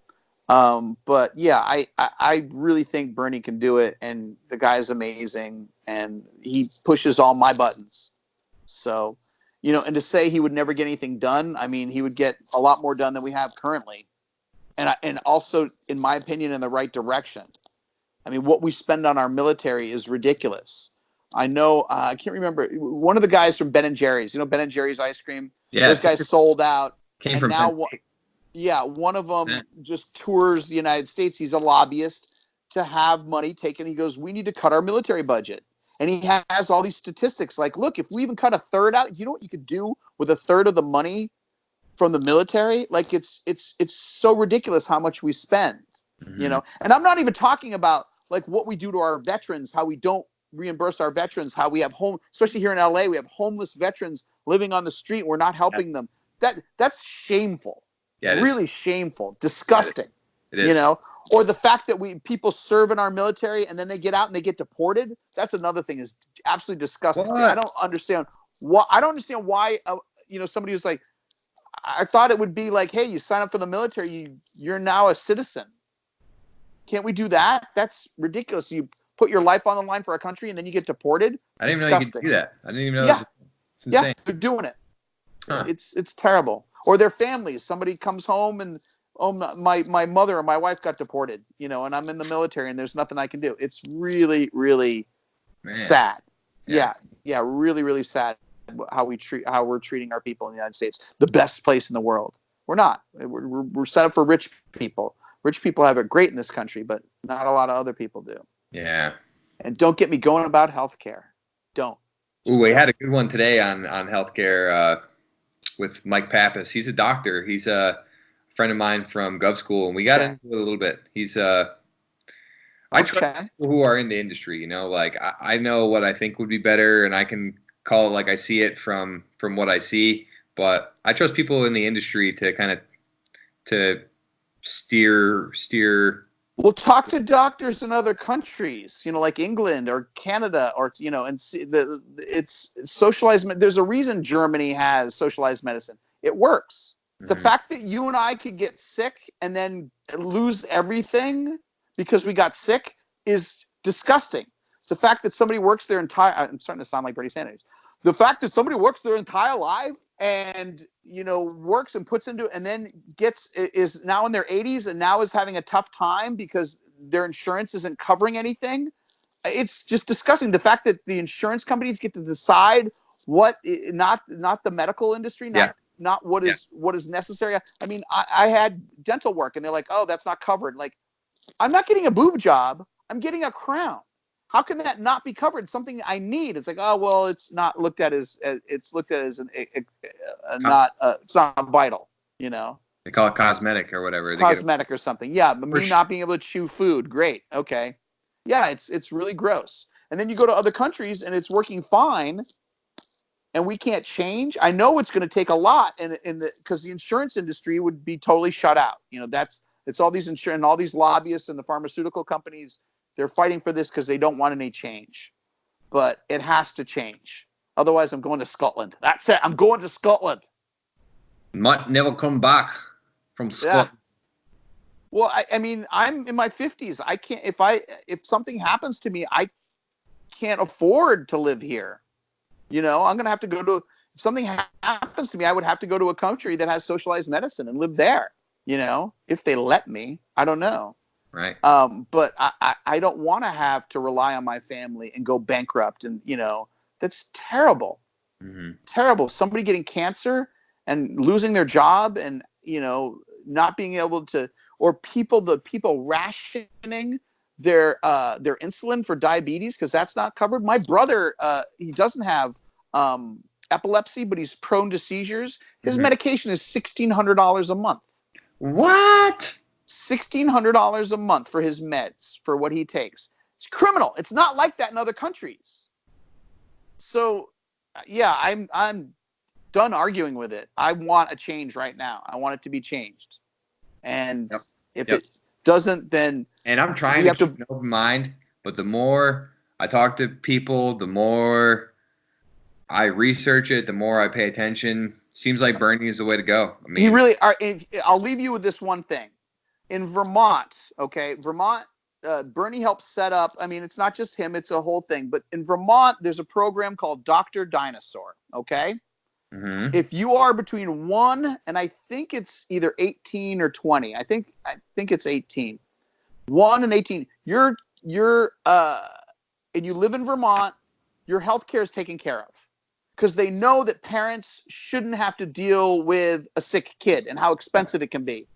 But yeah, I really think Bernie can do it, and the guy's amazing, and he pushes all my buttons. So, you know, and to say he would never get anything done, I mean, he would get a lot more done than we have currently. And also, in my opinion, in the right direction. I mean, what we spend on our military is ridiculous. I know, I can't remember, one of the guys from Ben & Jerry's, you know, Ben & Jerry's ice cream? Yeah. Those guys sold out. Came and from now, one of them just tours the United States. He's a lobbyist to have money taken. He goes, we need to cut our military budget. And he has all these statistics like, look, if we even cut a third out, you know what you could do with a third of the money from the military? Like it's so ridiculous how much we spend, you know? And I'm not even talking about like what we do to our veterans, how we don't reimburse our veterans, how we have especially here in LA, we have homeless veterans living on the street. We're not helping them. That's shameful. Yeah, really shameful, disgusting. It is. You know, or the fact that people serve in our military and then they get out and they get deported. That's another thing, is absolutely disgusting. What? I don't understand why. You know, somebody was like, I thought it would be like, hey, you sign up for the military, you're now a citizen. Can't we do that? That's ridiculous. You put your life on the line for a country and then you get deported. I didn't even know you could do that. I didn't even know. Yeah, it's insane. Yeah, they're doing it. Huh. It's terrible. Or their families. Somebody comes home and, oh, my mother or my wife got deported, you know, and I'm in the military and there's nothing I can do. It's really, really sad. Yeah, really, really sad how we're treating our people in the United States. The best place in the world. We're not. We're set up for rich people. Rich people have it great in this country, but not a lot of other people do. Yeah. And don't get me going about healthcare. Don't. Ooh, we had a good one today on healthcare with Mike Pappas. He's a doctor. He's a friend of mine from Gov School, and we got into it a little bit. He's I trust people who are in the industry. You know, like I know what I think would be better, and I can call it like I see it from what I see. But I trust people in the industry to kind of steer. Well, talk to doctors in other countries, you know, like England or Canada, or, you know, and see it's socialized. There's a reason Germany has socialized medicine. It works. The fact that you and I could get sick and then lose everything because we got sick is disgusting. The fact that somebody works their entire, I'm starting to sound like Bernie Sanders. The fact that somebody works their entire life and, you know, works and puts into, and then is now in their 80s and now is having a tough time because their insurance isn't covering anything. It's just disgusting. The fact that the insurance companies get to decide not the medical industry, not what is necessary. I mean, I had dental work and they're like, oh, that's not covered. Like, I'm not getting a boob job. I'm getting a crown. How can that not be covered? It's something I need. It's like, oh, well, it's not looked at as it's not vital, you know. They call it cosmetic or whatever. Cosmetic or something. Yeah, but me not being able to chew food, great. Okay. Yeah, it's really gross. And then you go to other countries and it's working fine and we can't change. I know it's going to take a lot because the insurance industry would be totally shut out. You know, it's all these and all these lobbyists and the pharmaceutical companies. They're fighting for this because they don't want any change. But it has to change. Otherwise, I'm going to Scotland. That's it. I'm going to Scotland. Might never come back from Scotland. Yeah. Well, I mean, I'm in my 50s. I can't, if something happens to me, I can't afford to live here. You know, I'm going to have to if something happens to me, I would have to go to a country that has socialized medicine and live there, you know, if they let me. I don't know. Right. But I don't want to have to rely on my family and go bankrupt. And, you know, that's terrible. Mm-hmm. Terrible. Somebody getting cancer and losing their job and, you know, not being able to, or the people rationing their insulin for diabetes because that's not covered. My brother, he doesn't have epilepsy, but he's prone to seizures. His medication is $1,600 a month. What? $1,600 a month for his meds, for what he takes. It's criminal. It's not like that in other countries. So, yeah, I'm done arguing with it. I want a change right now. I want it to be changed. And if it doesn't, then and I'm trying to keep an open mind. But the more I talk to people, the more I research it, the more I pay attention. Seems like Bernie is the way to go. I mean, I'll leave you with this one thing. In Vermont, okay, Vermont Bernie helped set up. I mean, it's not just him; it's a whole thing. But in Vermont, there's a program called Dr. Dynasaur. Okay, if you are between 1 and I think it's either 18 or 20. I think it's 18. 1 and 18. You're and you live in Vermont, your health care is taken care of because they know that parents shouldn't have to deal with a sick kid and how expensive it can be.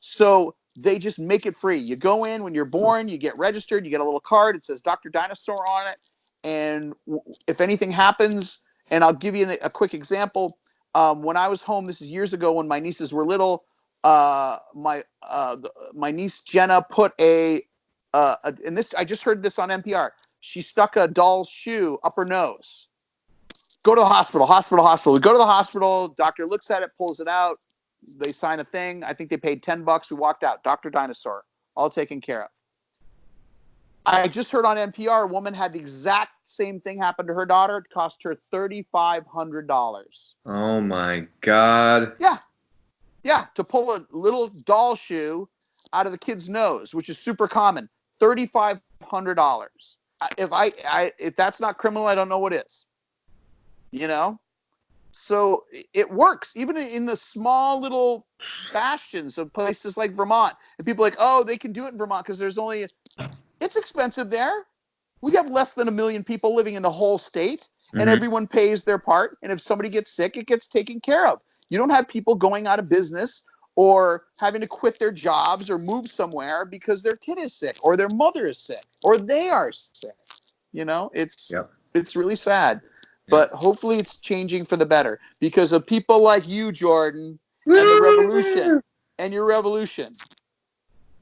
So they just make it free. You go in when you're born, you get registered, you get a little card. It says Dr. Dynasaur on it. And if anything happens, and I'll give you a quick example. When I was home, this is years ago when my nieces were little, my niece Jenna put and this, I just heard this on NPR. She stuck a doll's shoe up her nose. Go to the hospital. We go to the hospital. Doctor looks at it, pulls it out. They sign a thing. I think they paid $10. We walked out. Dr. Dynasaur, all taken care of. I just heard on NPR a woman had the exact same thing happen to her daughter. It cost her $3,500. Oh my God. Yeah, to pull a little doll shoe out of the kid's nose, which is super common. $3,500. If that's not criminal, I don't know what is. You know? So it works, even in the small little bastions of places like Vermont. And people are like, oh, they can do it in Vermont because it's expensive there. We have less than 1 million people living in the whole state, and everyone pays their part. And if somebody gets sick, it gets taken care of. You don't have people going out of business or having to quit their jobs or move somewhere because their kid is sick or their mother is sick or they are sick. You know, it's really sad. But hopefully it's changing for the better because of people like you, Jordan, and the revolution and your revolution.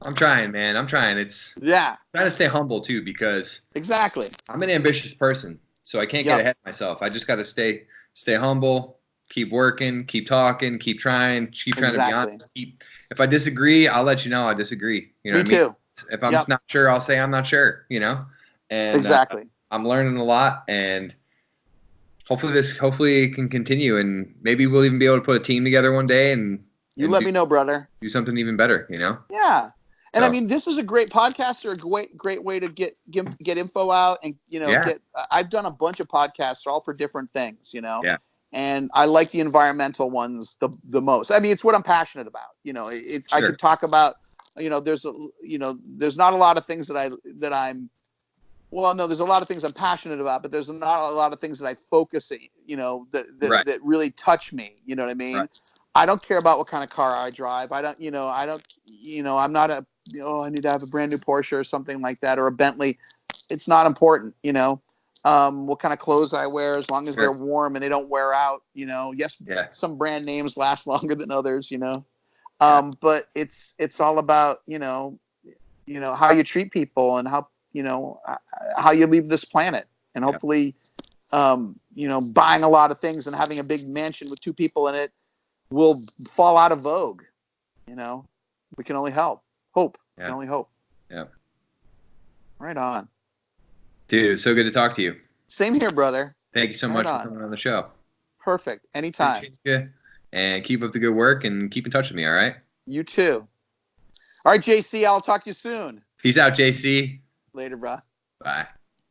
I'm trying, man. I'm trying. Trying to stay humble too because exactly. I'm an ambitious person, so I can't get ahead of myself. I just got to stay humble, keep working, keep talking, keep trying to be honest. If I disagree, I'll let you know I disagree. You know Me too. I mean? If I'm just not sure, I'll say I'm not sure. You know, and exactly. I'm learning a lot, and hopefully it can continue, and maybe we'll even be able to put a team together one day and let me know, brother. Do something even better. You know. Yeah. And I mean, this is a great podcast or a great way to get info out and, I've done a bunch of podcasts all for different things, Yeah. And I like the environmental ones the most. I mean, it's what I'm passionate about. You know, I could talk about, there's not a lot of things there's a lot of things I'm passionate about, but there's not a lot of things that I focus, that really touch me. You know what I mean? Right. I don't care about what kind of car I drive. I'm not I need to have a brand new Porsche or something like that, or a Bentley. It's not important, what kind of clothes I wear, as long as they're warm and they don't wear out, some brand names last longer than others, but it's all about, how you treat people and how you leave this planet, and hopefully, buying a lot of things and having a big mansion with 2 people in it will fall out of vogue. We can only hope. Can only hope. Yeah. Right on. Dude, it was so good to talk to you. Same here, brother. Thank you so much for coming on the show. Perfect. Anytime. And keep up the good work and keep in touch with me, all right? You too. All right, JC, I'll talk to you soon. Peace out, JC. Later, bro. Bye.